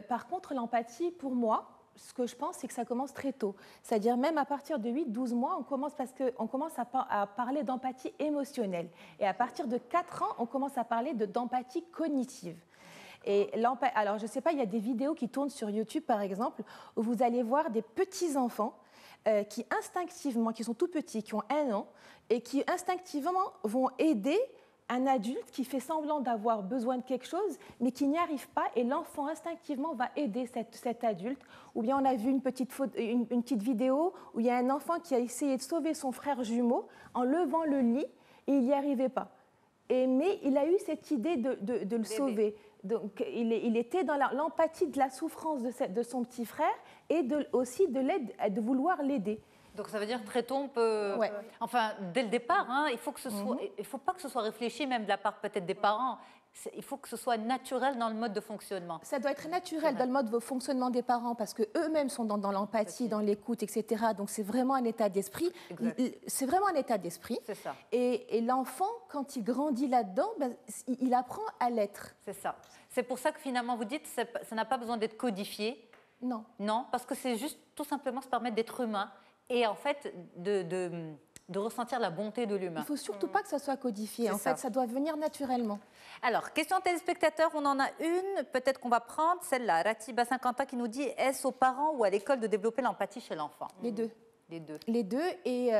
Par contre, l'empathie, pour moi, ce que je pense, c'est que ça commence très tôt. C'est-à-dire même à partir de 8-12 mois, on commence à parler d'empathie émotionnelle. Et à partir de 4 ans, on commence à parler d'empathie cognitive. Et alors, je ne sais pas, il y a des vidéos qui tournent sur YouTube, par exemple, où vous allez voir des petits-enfants qui instinctivement, qui sont tout petits, qui ont 1 an, et qui instinctivement vont aider un adulte qui fait semblant d'avoir besoin de quelque chose, mais qui n'y arrive pas, et l'enfant instinctivement va aider cet adulte. Ou bien on a vu une petite vidéo où il y a un enfant qui a essayé de sauver son frère jumeau en levant le lit, et il n'y arrivait pas. Mais il a eu cette idée de le sauver. Donc il était dans l'empathie de la souffrance de son petit frère et aussi de vouloir l'aider. Donc ça veut dire très tôt, on peut... Ouais. Enfin, dès le départ, il faut pas que ce soit réfléchi même de la part peut-être des parents. Il faut que ce soit naturel dans le mode de fonctionnement. Ça doit être naturel dans le mode de fonctionnement des parents parce qu'eux-mêmes sont dans l'empathie, dans l'écoute, etc. Donc c'est vraiment un état d'esprit. C'est vraiment un état d'esprit. C'est ça. Et l'enfant, quand il grandit là-dedans, il apprend à l'être. C'est ça. C'est pour ça que finalement vous dites que ça n'a pas besoin d'être codifié. Non. Non, parce que c'est juste tout simplement se permettre d'être humain. Et en fait, de ressentir la bonté de l'humain. Il ne faut surtout pas que ça soit codifié. En fait, ça doit venir naturellement. Alors, question téléspectateur, on en a une. Peut-être qu'on va prendre celle-là. Ratiba Saint-Quentin qui nous dit « Est-ce aux parents ou à l'école de développer l'empathie chez l'enfant ?» Les deux. Les deux. Et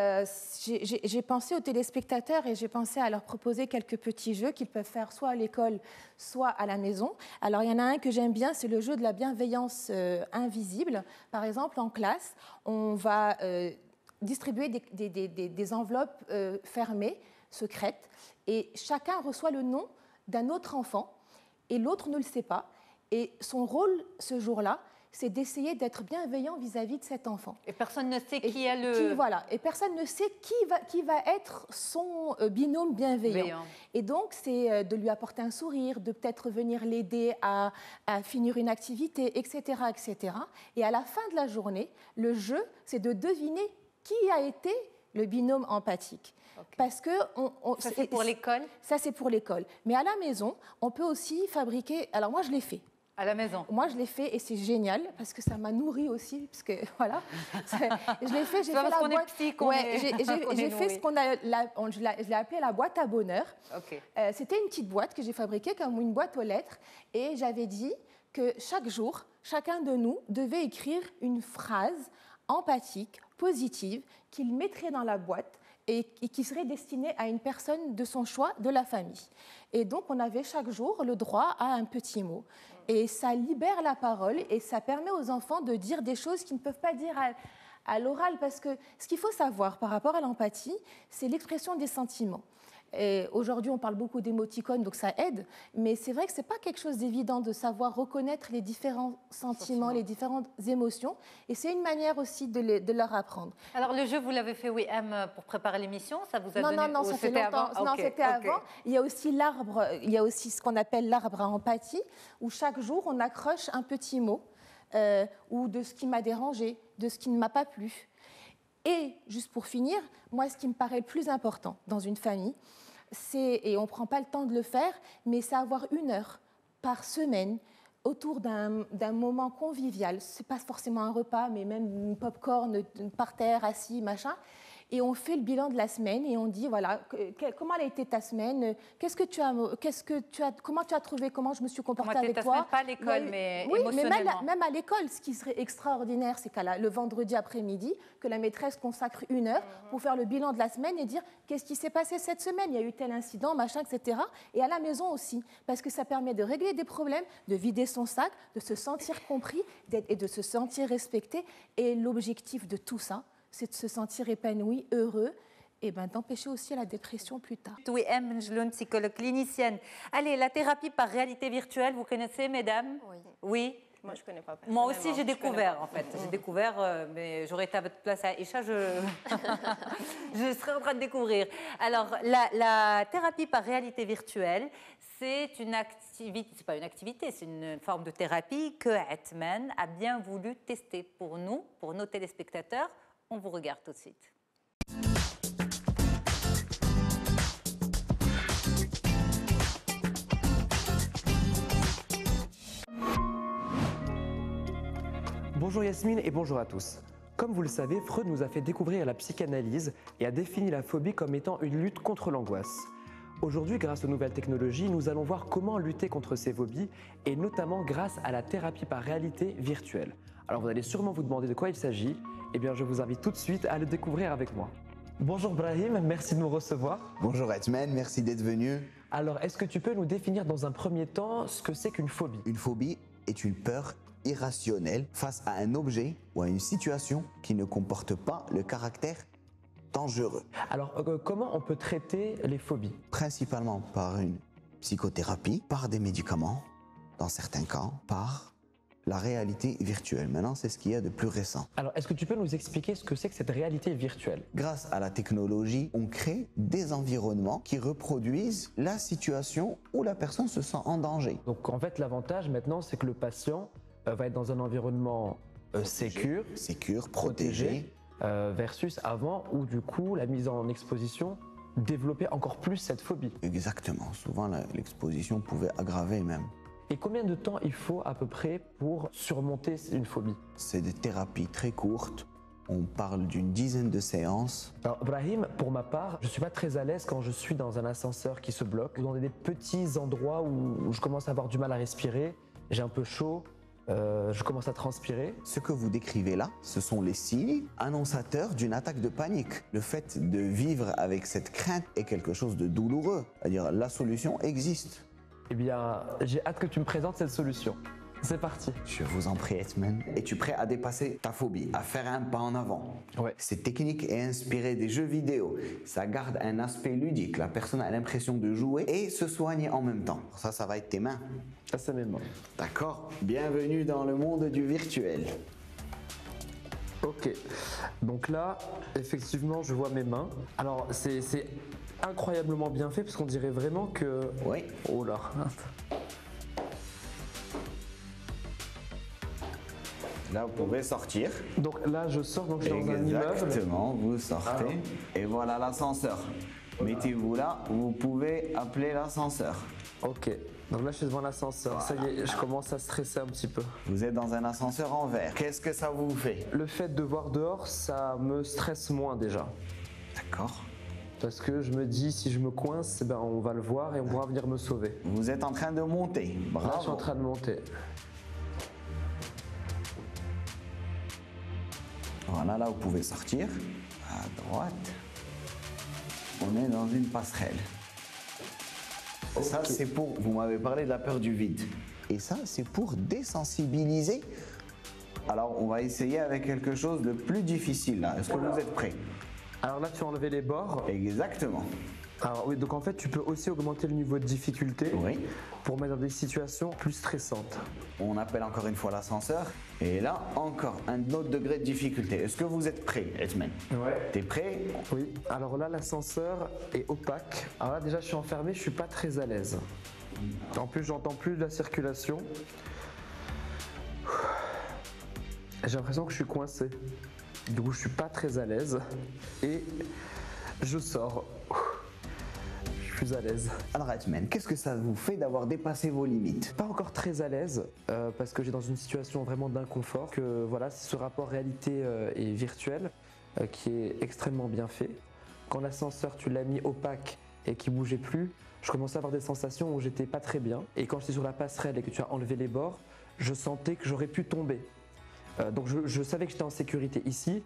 j'ai pensé aux téléspectateurs et j'ai pensé à leur proposer quelques petits jeux qu'ils peuvent faire soit à l'école, soit à la maison. Alors, il y en a un que j'aime bien, c'est le jeu de la bienveillance invisible. Par exemple, en classe, on va distribuer des enveloppes fermées, secrètes, et chacun reçoit le nom d'un autre enfant et l'autre ne le sait pas. Et son rôle, ce jour-là, c'est d'essayer d'être bienveillant vis-à-vis de cet enfant. Et personne ne sait qui a le... Voilà, et personne ne sait qui va être son binôme bienveillant. Et donc, c'est de lui apporter un sourire, de peut-être venir l'aider à finir une activité, etc., etc. Et à la fin de la journée, le jeu, c'est de deviner qui a été le binôme empathique. Okay. Parce que ça, c'est pour l'école. Ça, c'est pour l'école. Mais à la maison, on peut aussi fabriquer... Alors, moi, je l'ai fait. À la maison. Moi, je l'ai fait et c'est génial parce que ça m'a nourri aussi. Parce que voilà, je l'ai fait. J'ai fait la boîte. J'ai fait ce qu'on a. Je l'ai appelé la boîte à bonheur. Okay. C'était une petite boîte que j'ai fabriquée comme une boîte aux lettres et j'avais dit que chaque jour, chacun de nous devait écrire une phrase empathique, positive, qu'il mettrait dans la boîte et qui serait destinée à une personne de son choix, de la famille. Et donc, on avait chaque jour le droit à un petit mot. Et ça libère la parole et ça permet aux enfants de dire des choses qu'ils ne peuvent pas dire à l'oral. Parce que ce qu'il faut savoir par rapport à l'empathie, c'est l'expression des sentiments. Et aujourd'hui, on parle beaucoup d'émoticônes, donc ça aide. Mais c'est vrai que ce n'est pas quelque chose d'évident de savoir reconnaître les différents sentiments, les différentes émotions. Et c'est une manière aussi de leur apprendre. Alors, le jeu, vous l'avez fait, oui, M, pour préparer l'émission, ça vous a donné... Non, ça fait longtemps. Non, c'était avant. Il y a aussi l'arbre, il y a aussi ce qu'on appelle l'arbre à empathie, où chaque jour, on accroche un petit mot, ou de ce qui m'a dérangé, de ce qui ne m'a pas plu. Et, juste pour finir, moi, ce qui me paraît le plus important dans une famille, et on ne prend pas le temps de le faire, mais c'est avoir 1 heure par semaine autour d'un moment convivial. Ce n'est pas forcément un repas, mais même un popcorn par terre, assis, machin. Et on fait le bilan de la semaine et on dit, voilà, comment a été ta semaine, comment tu as trouvé, comment je me suis comportée avec toi. Semaine, pas à l'école, mais oui, émotionnellement. Mais même à l'école, ce qui serait extraordinaire, c'est le vendredi après-midi, que la maîtresse consacre 1 heure pour faire le bilan de la semaine et dire qu'est-ce qui s'est passé cette semaine, il y a eu tel incident, machin, etc. Et à la maison aussi, parce que ça permet de régler des problèmes, de vider son sac, de se sentir compris et de se sentir respecté. Et l'objectif de tout ça, c'est de se sentir épanoui, heureux, et d'empêcher aussi la dépression plus tard. Oui, M. Njloun, psychologue clinicienne. Allez, la thérapie par réalité virtuelle, vous connaissez, mesdames? Oui. Oui. Moi, je ne connais pas. Moi aussi, j'ai découvert, en fait. J'ai découvert, mais j'aurais été à votre place à Aïcha, je serais en train de découvrir. Alors, la thérapie par réalité virtuelle, c'est une activité, c'est pas une activité, c'est une forme de thérapie que Atman a bien voulu tester pour nous, pour nos téléspectateurs. On vous regarde tout de suite. Bonjour Yasmine et bonjour à tous. Comme vous le savez, Freud nous a fait découvrir la psychanalyse et a défini la phobie comme étant une lutte contre l'angoisse. Aujourd'hui, grâce aux nouvelles technologies, nous allons voir comment lutter contre ces phobies et notamment grâce à la thérapie par réalité virtuelle. Alors vous allez sûrement vous demander de quoi il s'agit. Eh bien, je vous invite tout de suite à le découvrir avec moi. Bonjour Brahim, merci de nous recevoir. Bonjour Atman, merci d'être venu. Alors, est-ce que tu peux nous définir dans un premier temps ce que c'est qu'une phobie? Une phobie est une peur irrationnelle face à un objet ou à une situation qui ne comporte pas le caractère dangereux. Alors, comment on peut traiter les phobies? Principalement par une psychothérapie, par des médicaments, dans certains cas, par la réalité virtuelle. Maintenant, c'est ce qu'il y a de plus récent. Alors, est-ce que tu peux nous expliquer ce que c'est que cette réalité virtuelle? Grâce à la technologie, on crée des environnements qui reproduisent la situation où la personne se sent en danger. Donc, en fait, l'avantage maintenant, c'est que le patient va être dans un environnement sécure, protégé, versus avant où, du coup, la mise en exposition développait encore plus cette phobie. Exactement. Souvent, l'exposition pouvait aggraver même. Et combien de temps il faut à peu près pour surmonter une phobie? C'est des thérapies très courtes. On parle d'une dizaine de séances. Alors Brahim, pour ma part, je ne suis pas très à l'aise quand je suis dans un ascenseur qui se bloque ou dans des petits endroits où je commence à avoir du mal à respirer, j'ai un peu chaud, je commence à transpirer. Ce que vous décrivez là, ce sont les signes annonçateurs d'une attaque de panique. Le fait de vivre avec cette crainte est quelque chose de douloureux. C'est-à-dire la solution existe. Eh bien, j'ai hâte que tu me présentes cette solution. C'est parti. Je vous en prie, Atman. Es-tu prêt à dépasser ta phobie, à faire un pas en avant? Ouais. Cette technique est inspirée des jeux vidéo. Ça garde un aspect ludique. La personne a l'impression de jouer et se soigner en même temps. Ça va être tes mains. Ça, c'est mes mains. D'accord. Bienvenue dans le monde du virtuel. Ok. Donc là, effectivement, je vois mes mains. Alors, c'est incroyablement bien fait parce qu'on dirait vraiment que... Oui. Oh là. Là, vous pouvez sortir. Donc là, je sors, donc je suis dans un immeuble. Exactement, vous sortez. Et voilà l'ascenseur. Mettez-vous là, vous pouvez appeler l'ascenseur. Ok, donc là je suis devant l'ascenseur, ça y est, je commence à stresser un petit peu. Vous êtes dans un ascenseur en verre. Qu'est-ce que ça vous fait? Le fait de voir dehors, ça me stresse moins déjà. D'accord. Parce que je me dis, si je me coince, eh ben, on va le voir et on pourra venir me sauver. Vous êtes en train de monter. Bravo. Là, je suis en train de monter. Voilà, là vous pouvez sortir. À droite. On est dans une passerelle. Ça, c'est pour... Vous m'avez parlé de la peur du vide. Et ça, c'est pour désensibiliser. Alors, on va essayer avec quelque chose de plus difficile, là. Est-ce que vous êtes prêts? Alors là, tu as enlevé les bords. Exactement. Alors oui, donc en fait, tu peux aussi augmenter le niveau de difficulté pour mettre dans des situations plus stressantes. On appelle encore une fois l'ascenseur. Et là, encore un autre degré de difficulté. Est-ce que vous êtes prêts, Edmond? Ouais. T'es prêt? Oui. Alors là, l'ascenseur est opaque. Alors là, déjà, je suis enfermé, je suis pas très à l'aise. En plus, j'entends plus de la circulation. J'ai l'impression que je suis coincé. Du coup, je suis pas très à l'aise. Et je sors. Je suis plus à l'aise. Alors, Edmond, qu'est-ce que ça vous fait d'avoir dépassé vos limites? Pas encore très à l'aise parce que j'ai dans une situation vraiment d'inconfort. Que voilà, c'est ce rapport réalité et virtuel qui est extrêmement bien fait. Quand l'ascenseur, tu l'as mis opaque et qui bougeait plus, je commençais à avoir des sensations où j'étais pas très bien. Et quand j'étais sur la passerelle et que tu as enlevé les bords, je sentais que j'aurais pu tomber. Donc je savais que j'étais en sécurité ici,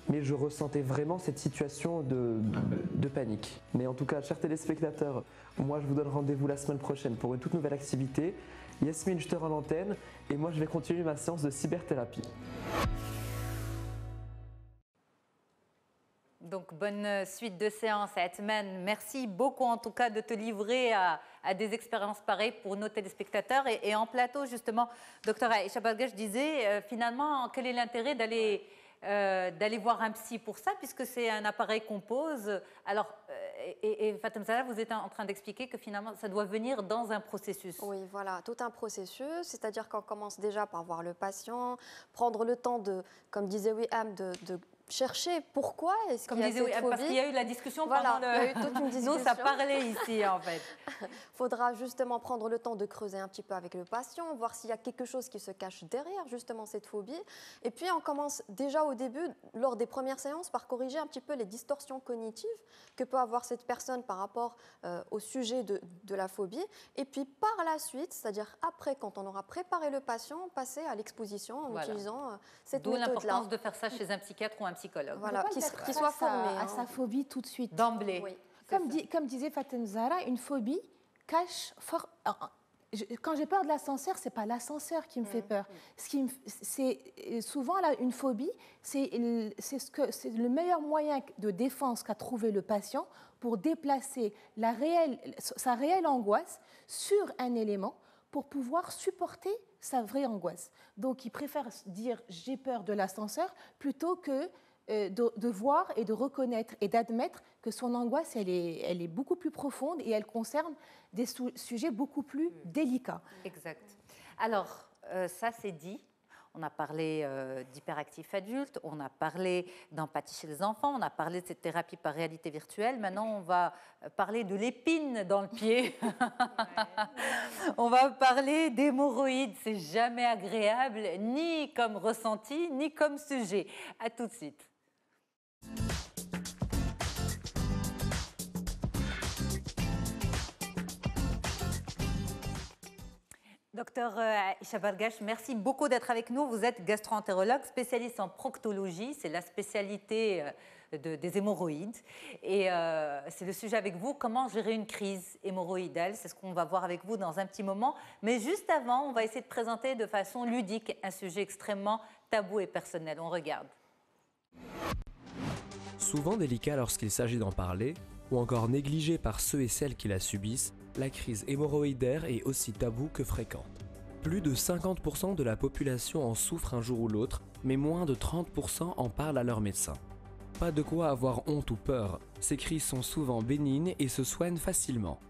mais je ressentais vraiment cette situation de panique. Mais en tout cas, chers téléspectateurs, moi je vous donne rendez-vous la semaine prochaine pour une toute nouvelle activité. Yasmine, je te rends l'antenne et moi je vais continuer ma séance de cyberthérapie. Donc, bonne suite de séance à Edmond. Merci beaucoup en tout cas de te livrer à des expériences pareilles pour nos téléspectateurs. Et en plateau, justement, docteur Aïcha Bargash disait finalement, quel est l'intérêt d'aller voir un psy pour ça, puisque c'est un appareil qu'on pose. Alors, et Fatem Zahra, vous êtes en train d'expliquer que finalement, ça doit venir dans un processus. Oui, voilà, tout un processus. C'est-à-dire qu'on commence déjà par voir le patient, prendre le temps de, comme disait Wiham, de chercher pourquoi est-ce qu'il y a cette phobie. Parce qu'il y a eu la discussion voilà, pendant le... il y a eu toute une discussion. Nous, ça parlait ici, en fait. Il faudra justement prendre le temps de creuser un petit peu avec le patient, voir s'il y a quelque chose qui se cache derrière justement cette phobie. Et puis, on commence déjà au début, lors des premières séances, par corriger un petit peu les distorsions cognitives que peut avoir cette personne par rapport au sujet de la phobie. Et puis, par la suite, c'est-à-dire après, quand on aura préparé le patient, passer à l'exposition en utilisant cette méthode-là. D'où l'importance de faire ça chez un psychiatre ou un psychologue. Voilà, qui soit formé à sa phobie tout de suite. D'emblée. Oui, comme disait Fatem Zahra, une phobie cache fort. Quand j'ai peur de l'ascenseur, c'est pas l'ascenseur qui me fait peur. C'est souvent là, une phobie, c'est le meilleur moyen de défense qu'a trouvé le patient pour déplacer sa réelle angoisse sur un élément pour pouvoir supporter sa vraie angoisse. Donc, il préfère dire j'ai peur de l'ascenseur plutôt que de voir et de reconnaître et d'admettre que son angoisse, elle est beaucoup plus profonde et elle concerne des sujets beaucoup plus délicats. Exact. Alors, ça c'est dit. On a parlé d'hyperactifs adultes, on a parlé d'empathie chez les enfants, on a parlé de cette thérapie par réalité virtuelle. Maintenant, on va parler de l'épine dans le pied. On va parler d'hémorroïdes. C'est jamais agréable, ni comme ressenti, ni comme sujet. À tout de suite. Docteur Aïcha Bargash, merci beaucoup d'être avec nous. Vous êtes gastro-entérologue, spécialiste en proctologie, c'est la spécialité des hémorroïdes. Et c'est le sujet avec vous, comment gérer une crise hémorroïdale. C'est ce qu'on va voir avec vous dans un petit moment. Mais juste avant, on va essayer de présenter de façon ludique un sujet extrêmement tabou et personnel. On regarde. Souvent délicat lorsqu'il s'agit d'en parler, ou encore négligé par ceux et celles qui la subissent, la crise hémorroïdaire est aussi taboue que fréquente. Plus de 50% de la population en souffre un jour ou l'autre, mais moins de 30% en parlent à leur médecin. Pas de quoi avoir honte ou peur, ces crises sont souvent bénignes et se soignent facilement.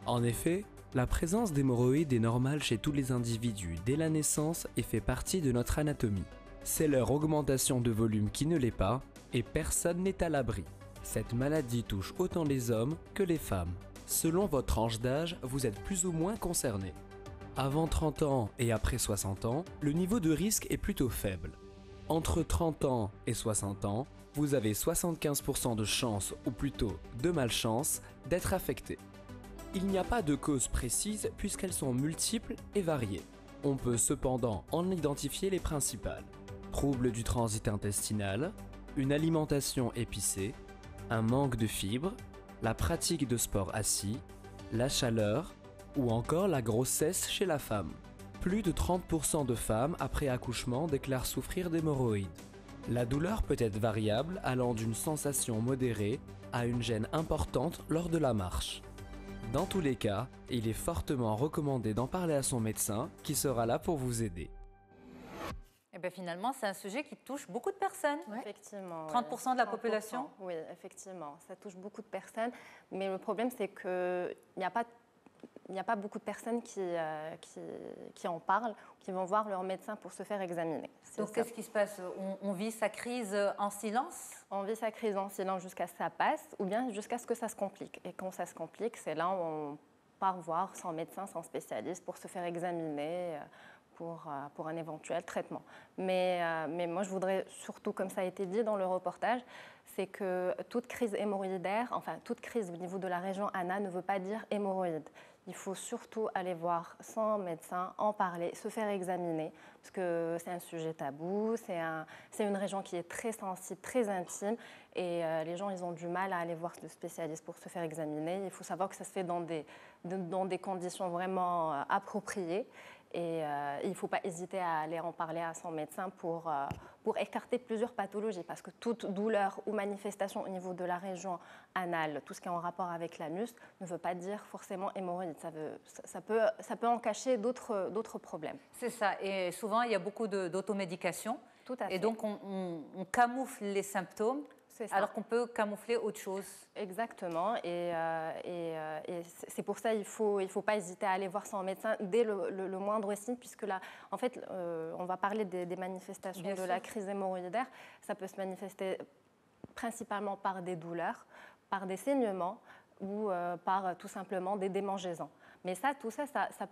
En effet, la présence d'hémorroïdes est normale chez tous les individus dès la naissance et fait partie de notre anatomie. C'est leur augmentation de volume qui ne l'est pas, et personne n'est à l'abri. Cette maladie touche autant les hommes que les femmes. Selon votre tranche d'âge, vous êtes plus ou moins concerné. Avant 30 ans et après 60 ans, le niveau de risque est plutôt faible. Entre 30 ans et 60 ans, vous avez 75% de chance, ou plutôt de malchance, d'être affecté. Il n'y a pas de causes précises puisqu'elles sont multiples et variées. On peut cependant en identifier les principales. Troubles du transit intestinal, une alimentation épicée, un manque de fibres, la pratique de sport assis, la chaleur ou encore la grossesse chez la femme. Plus de 30% de femmes après accouchement déclarent souffrir d'hémorroïdes. La douleur peut être variable allant d'une sensation modérée à une gêne importante lors de la marche. Dans tous les cas, il est fortement recommandé d'en parler à son médecin qui sera là pour vous aider. Et bien finalement, c'est un sujet qui touche beaucoup de personnes. Ouais. Effectivement. 30% de la population. Oui, effectivement. Ça touche beaucoup de personnes. Mais le problème, c'est qu'il n'y a pas beaucoup de personnes qui en parlent, qui vont voir leur médecin pour se faire examiner. Donc qu'est-ce qui se passe? On vit sa crise en silence? On vit sa crise en silence jusqu'à ce que ça passe, ou bien jusqu'à ce que ça se complique. Et quand ça se complique, c'est là où on part voir son médecin, son spécialiste, pour se faire examiner, pour un éventuel traitement. Mais moi, je voudrais surtout, comme ça a été dit dans le reportage, c'est que toute crise hémorroïdaire, enfin toute crise au niveau de la région anale ne veut pas dire hémorroïde. Il faut surtout aller voir son médecin, en parler, se faire examiner, parce que c'est un sujet tabou, c'est une région qui est très sensible, très intime, et les gens, ils ont du mal à aller voir le spécialiste pour se faire examiner. Il faut savoir que ça se fait dans des conditions vraiment appropriées. Et il ne faut pas hésiter à aller en parler à son médecin pour écarter plusieurs pathologies, parce que toute douleur ou manifestation au niveau de la région anale, tout ce qui est en rapport avec l'anus, ne veut pas dire forcément hémorroïde. Ça peut en cacher d'autres problèmes. C'est ça. Et souvent, il y a beaucoup d'automédication. Tout à fait. Et donc, on camoufle les symptômes. Alors qu'on peut camoufler autre chose. Exactement. Et c'est pour ça qu'il ne faut pas hésiter à aller voir son médecin dès le moindre signe, puisque là, en fait, on va parler des manifestations de la crise hémorroïdaire. Ça peut se manifester principalement par des douleurs, par des saignements ou par tout simplement des démangeaisons. Mais tout ça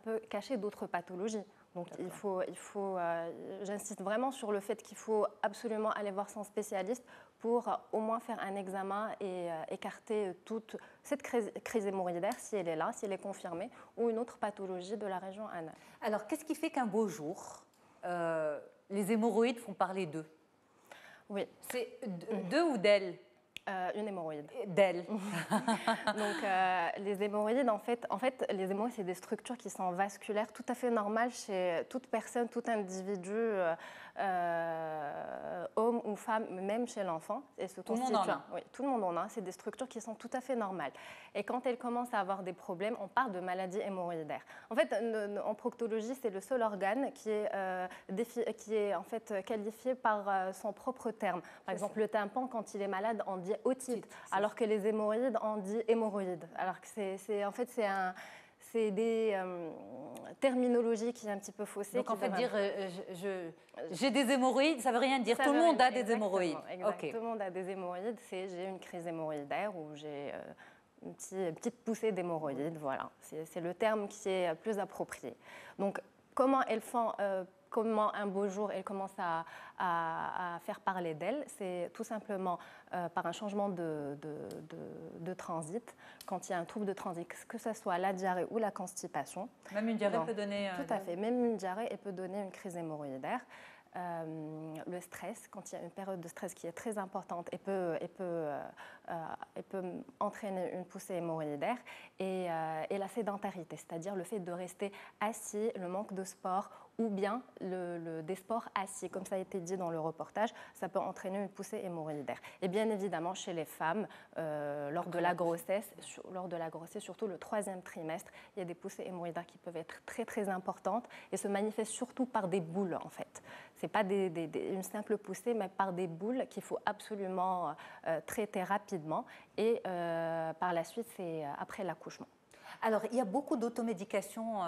peut cacher d'autres pathologies. Donc j'insiste vraiment sur le fait qu'il faut absolument aller voir son spécialiste pour au moins faire un examen et écarter toute cette crise hémorroïdaire, si elle est là, si elle est confirmée, ou une autre pathologie de la région anale. Alors, qu'est-ce qui fait qu'un beau jour, les hémorroïdes font parler d'eux? Oui. C'est d'eux ou d'elles? Une hémorroïde. D'elle. Donc, les hémorroïdes, en fait, les hémorroïdes, c'est des structures qui sont vasculaires, tout à fait normales chez toute personne, tout individu, homme ou femme, même chez l'enfant. Tout le monde en a. Oui, tout le monde en a. C'est des structures qui sont tout à fait normales. Et quand elles commencent à avoir des problèmes, on parle de maladie hémorroïdaire. En fait, en proctologie, c'est le seul organe qui est en fait qualifié par son propre terme. Par exemple, le tympan, quand il est malade, on dit otite, alors que les hémorroïdes, on dit hémorroïdes. Alors que c'est des terminologies qui sont un petit peu faussées. Donc en fait, dire j'ai des hémorroïdes, ça ne veut rien dire. Tout le monde a des hémorroïdes. Exactement. Tout le monde a des hémorroïdes. C'est j'ai une crise hémorroïdaire ou j'ai une petite poussée d'hémorroïdes. Voilà, c'est le terme qui est plus approprié. Donc comment elles font comment un beau jour, elle commence à faire parler d'elle, c'est tout simplement par un changement de transit. Quand il y a un trouble de transit, que ce soit la diarrhée ou la constipation. Même une diarrhée peut donner... Tout à fait. Même une diarrhée, elle peut donner une crise hémorroïdaire. Le stress, quand il y a une période de stress qui est très importante, elle peut entraîner une poussée hémorroïdaire et la sédentarité, c'est-à-dire le fait de rester assis, le manque de sport ou bien des sports assis, comme ça a été dit dans le reportage, ça peut entraîner une poussée hémorroïdaire. Et bien évidemment, chez les femmes, lors de la grossesse, surtout le 3e trimestre, il y a des poussées hémorroïdaires qui peuvent être très très importantes et se manifestent surtout par des boules en fait. Ce n'est pas une simple poussée, mais par des boules qu'il faut absolument traiter rapidement et par la suite, c'est après l'accouchement. Alors, il y a beaucoup d'automédication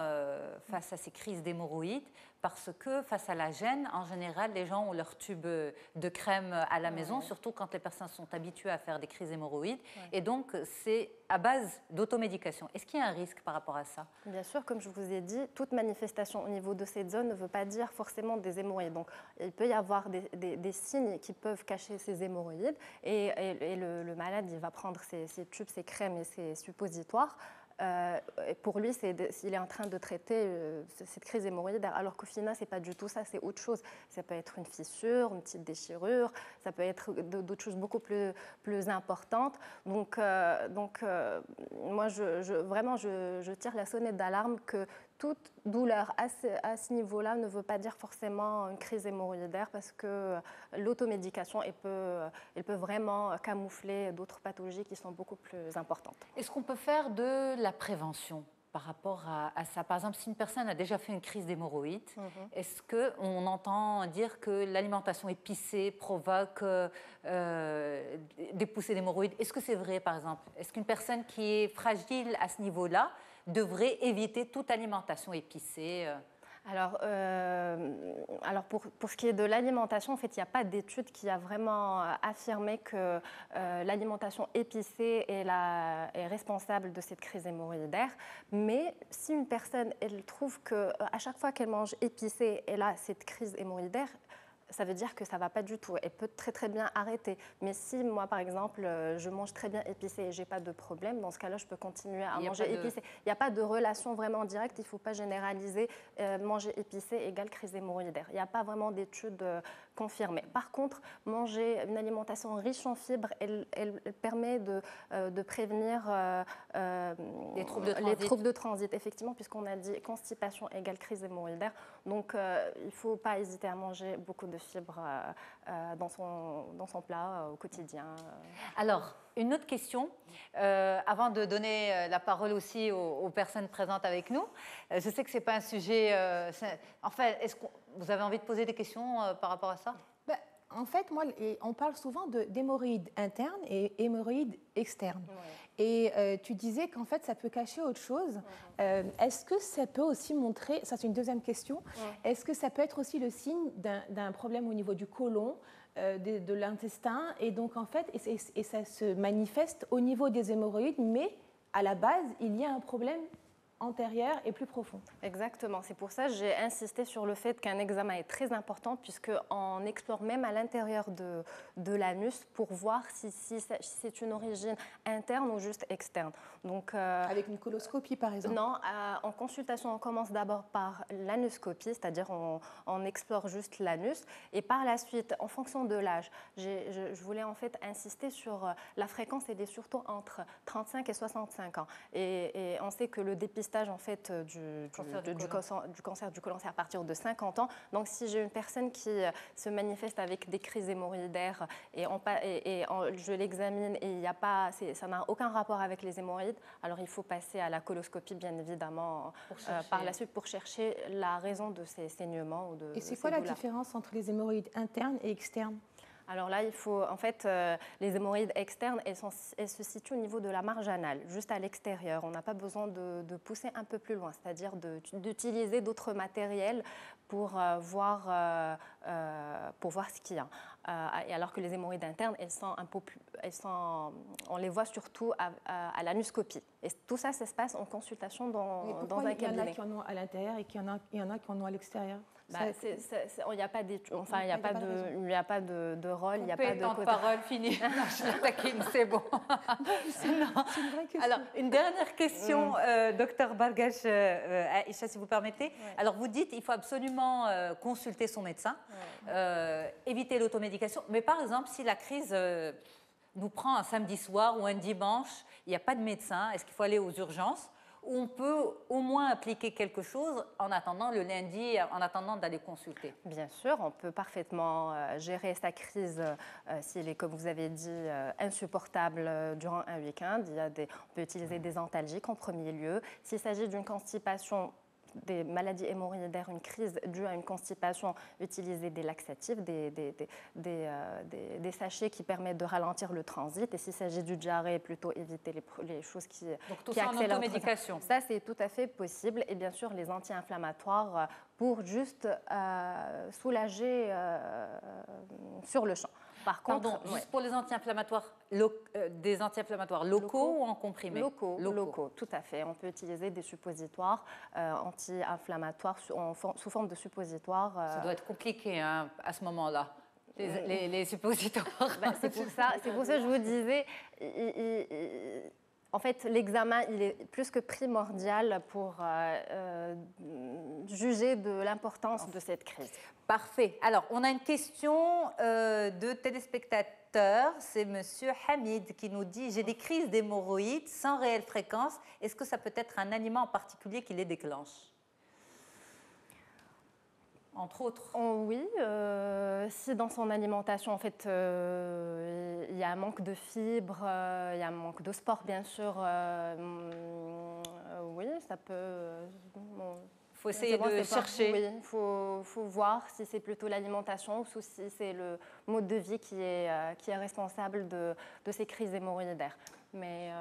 face à ces crises d'hémorroïdes parce que face à la gêne, en général, les gens ont leur tube de crème à la maison, surtout quand les personnes sont habituées à faire des crises d'hémorroïdes. Et donc, c'est à base d'automédication. Est-ce qu'il y a un risque par rapport à ça? Bien sûr, comme je vous ai dit, toute manifestation au niveau de cette zone ne veut pas dire forcément des hémorroïdes. Donc, il peut y avoir des signes qui peuvent cacher ces hémorroïdes et le malade, il va prendre ses tubes, ses crèmes et ses suppositoires. Pour lui, il est en train de traiter cette crise hémorroïdaire, alors qu'au final, ce n'est pas du tout ça, c'est autre chose. Ça peut être une fissure, une petite déchirure, ça peut être d'autres choses beaucoup plus importantes. Donc moi, vraiment, je tire la sonnette d'alarme que toute douleur à ce niveau-là ne veut pas dire forcément une crise hémorroïdaire parce que l'automédication, elle peut vraiment camoufler d'autres pathologies qui sont beaucoup plus importantes. Est-ce qu'on peut faire de la prévention par rapport à ça? Par exemple, si une personne a déjà fait une crise d'hémorroïdes, est-ce qu'on entend dire que l'alimentation épicée provoque des poussées d'hémorroïdes? Est-ce que c'est vrai, par exemple? Est-ce qu'une personne qui est fragile à ce niveau-là devrait éviter toute alimentation épicée? Alors pour ce qui est de l'alimentation, en fait, il n'y a pas d'étude qui a vraiment affirmé que l'alimentation épicée est responsable de cette crise hémorroïdaire. Mais si une personne, elle trouve qu'à chaque fois qu'elle mange épicé, elle a cette crise hémorroïdaire, ça veut dire que ça ne va pas du tout. Elle peut très bien arrêter. Mais si moi, par exemple, je mange très bien épicé et je n'ai pas de problème, dans ce cas-là, je peux continuer à manger épicé. Il n'y a pas de relation vraiment directe. Il ne faut pas généraliser manger épicé égale crise hémorroïdaire. Il n'y a pas vraiment d'études confirmées. Par contre, manger une alimentation riche en fibres, elle permet de prévenir les troubles de transit, effectivement, puisqu'on a dit constipation égale crise hémorroïdaire. Donc, il ne faut pas hésiter à manger beaucoup de fibres dans son plat au quotidien. Alors, une autre question, avant de donner la parole aussi aux personnes présentes avec nous. Je sais que ce n'est pas un sujet... enfin, est-ce que vous avez envie de poser des questions par rapport à ça? En fait, moi, on parle souvent d'hémorroïdes internes et hémorroïdes externes. Ouais. Et tu disais qu'en fait, ça peut cacher autre chose. Est-ce que ça peut aussi montrer, ça c'est une deuxième question, est-ce que ça peut être aussi le signe d'un problème au niveau du côlon, de l'intestin, et donc en fait, et ça se manifeste au niveau des hémorroïdes, mais à la base, il y a un problème antérieur et plus profond. Exactement. C'est pour ça que j'ai insisté sur le fait qu'un examen est très important puisqu'on explore même à l'intérieur de l'anus pour voir si c'est une origine interne ou juste externe. Donc, avec une coloscopie, par exemple? Non, en consultation, on commence d'abord par l'anuscopie, c'est-à-dire on explore juste l'anus. Et par la suite, en fonction de l'âge, je voulais en fait insister sur la fréquence, elle est surtout entre 35 et 65 ans. Et on sait que le dépistage en fait, du cancer du côlon, c'est à partir de 50 ans. Donc, si j'ai une personne qui se manifeste avec des crises hémorroïdaires et je l'examine et ça n'a aucun rapport avec les hémorroïdes, alors il faut passer à la coloscopie, bien évidemment, par la suite pour chercher la raison de ces saignements. Et c'est quoi la différence entre les hémorroïdes internes et externes? Alors là, il faut, en fait, les hémorroïdes externes, elles se situent au niveau de la marge anale, juste à l'extérieur. On n'a pas besoin de pousser un peu plus loin, c'est-à-dire d'utiliser d'autres matériels pour voir ce qu'il y a. Et alors que les hémorroïdes internes, elles sont un peu plus, on les voit surtout à l'anuscopie. Et tout ça, ça se passe en consultation dans un cabinet. Il y en a qui en ont à l'intérieur et il y en a qui en ont à l'extérieur. Il n'y a pas il n'y a pas de rôle, il n'y a pas de quota. Parole finie. Non, je la taquine, c'est bon. C'est une vraie question. Alors, une dernière question, docteur Bargash, Aïcha, si vous permettez. Ouais. Alors, vous dites qu'il faut absolument consulter son médecin, éviter l'automédication. Mais par exemple, si la crise nous prend un samedi soir ou un dimanche, il n'y a pas de médecin, est-ce qu'il faut aller aux urgences? Où on peut au moins appliquer quelque chose en attendant le lundi, en attendant d'aller consulter? Bien sûr, on peut parfaitement gérer sa crise s'il est, comme vous avez dit, insupportable durant un week-end. On peut utiliser des antalgiques en premier lieu. S'il s'agit d'une constipation, des maladies hémorroïdaires, une crise due à une constipation, utiliser des laxatifs, des sachets qui permettent de ralentir le transit. Et s'il s'agit du diarrhée, plutôt éviter les choses qui Donc tout qui ça en accélèrent. automédication. Ça, c'est tout à fait possible. Et bien sûr, les anti-inflammatoires pour juste soulager sur le champ. Par contre, Pardon, juste pour les anti-inflammatoires, des anti-inflammatoires locaux ou en comprimé? Locaux, tout à fait. On peut utiliser des suppositoires anti-inflammatoires sous forme de suppositoires. Ça doit être compliqué hein, à ce moment-là, les suppositoires. C'est pour ça que je vous disais, en fait, l'examen, il est plus que primordial pour juger de l'importance de cette crise. Parfait. Alors, on a une question de téléspectateur. C'est monsieur Hamid qui nous dit « J'ai des crises d'hémorroïdes sans réelle fréquence. Est-ce que ça peut être un aliment en particulier qui les déclenche ?» Entre autres. Oui, si dans son alimentation, en fait, il y a un manque de fibres, il y a un manque de sport, bien sûr, oui, ça peut... Il faut essayer de chercher. Oui, il faut voir si c'est plutôt l'alimentation ou si c'est le mode de vie qui est responsable de ces crises hémorroïdaires. Mais...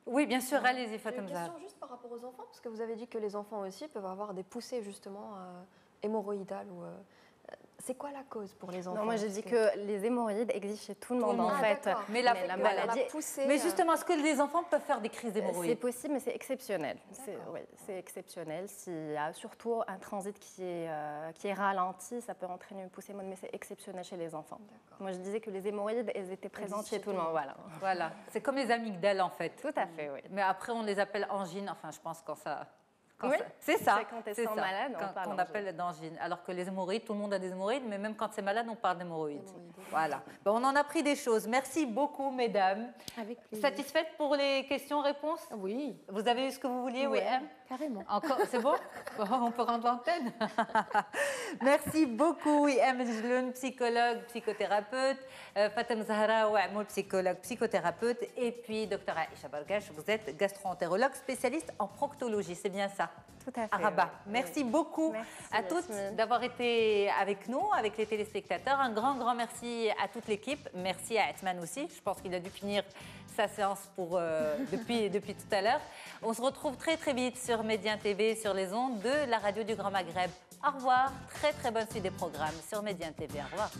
Oui, bien sûr, allez-y, Fatem J'ai une Zahra. question juste par rapport aux enfants, parce que vous avez dit que les enfants aussi peuvent avoir des poussées, justement, hémorroïdales. C'est quoi la cause pour les enfants? Non, moi, j'ai dit que les hémorroïdes existent chez tout le monde, en fait. Mais la maladie... poussée... Mais justement, est-ce que les enfants peuvent faire des crises d'hémorroïdes? C'est possible, mais c'est exceptionnel. C'est exceptionnel. S'il y a surtout un transit qui est ralenti, ça peut entraîner une poussée, mais c'est exceptionnel chez les enfants. Moi, je disais que les hémorroïdes, elles étaient présentes chez tout le monde. Voilà. C'est comme les amygdales, en fait. Tout à fait, oui. Mais après, on les appelle angines. Enfin, je pense quand ça... Oui, c'est ça. C'est quand elles sont malades, on appelle d'angine. Alors que les hémorroïdes, tout le monde a des hémorroïdes, mais même quand c'est malade, on parle d'hémorroïdes. Voilà. Bon, on en a pris des choses. Merci beaucoup, mesdames. Avec plaisir. Satisfaite pour les questions-réponses? Oui. Vous avez eu ce que vous vouliez, oui, carrément. Encore, c'est bon? On peut rendre l'antenne. Merci beaucoup, Wiham Jloun, psychologue, psychothérapeute, Fatem Zahra Ouamoul, psychologue, psychothérapeute, et puis Dr Aïcha Bargash, vous êtes gastro-entérologue, spécialiste en proctologie, c'est bien ça? Tout à fait. Araba. Merci beaucoup à toutes d'avoir été avec nous, avec les téléspectateurs. Un grand merci à toute l'équipe. Merci à Atman aussi. Je pense qu'il a dû finir sa séance depuis tout à l'heure. On se retrouve très vite sur Médien TV, sur les ondes de la radio du Grand Maghreb. Au revoir. Très bonne suite des programmes sur Médien TV. Au revoir.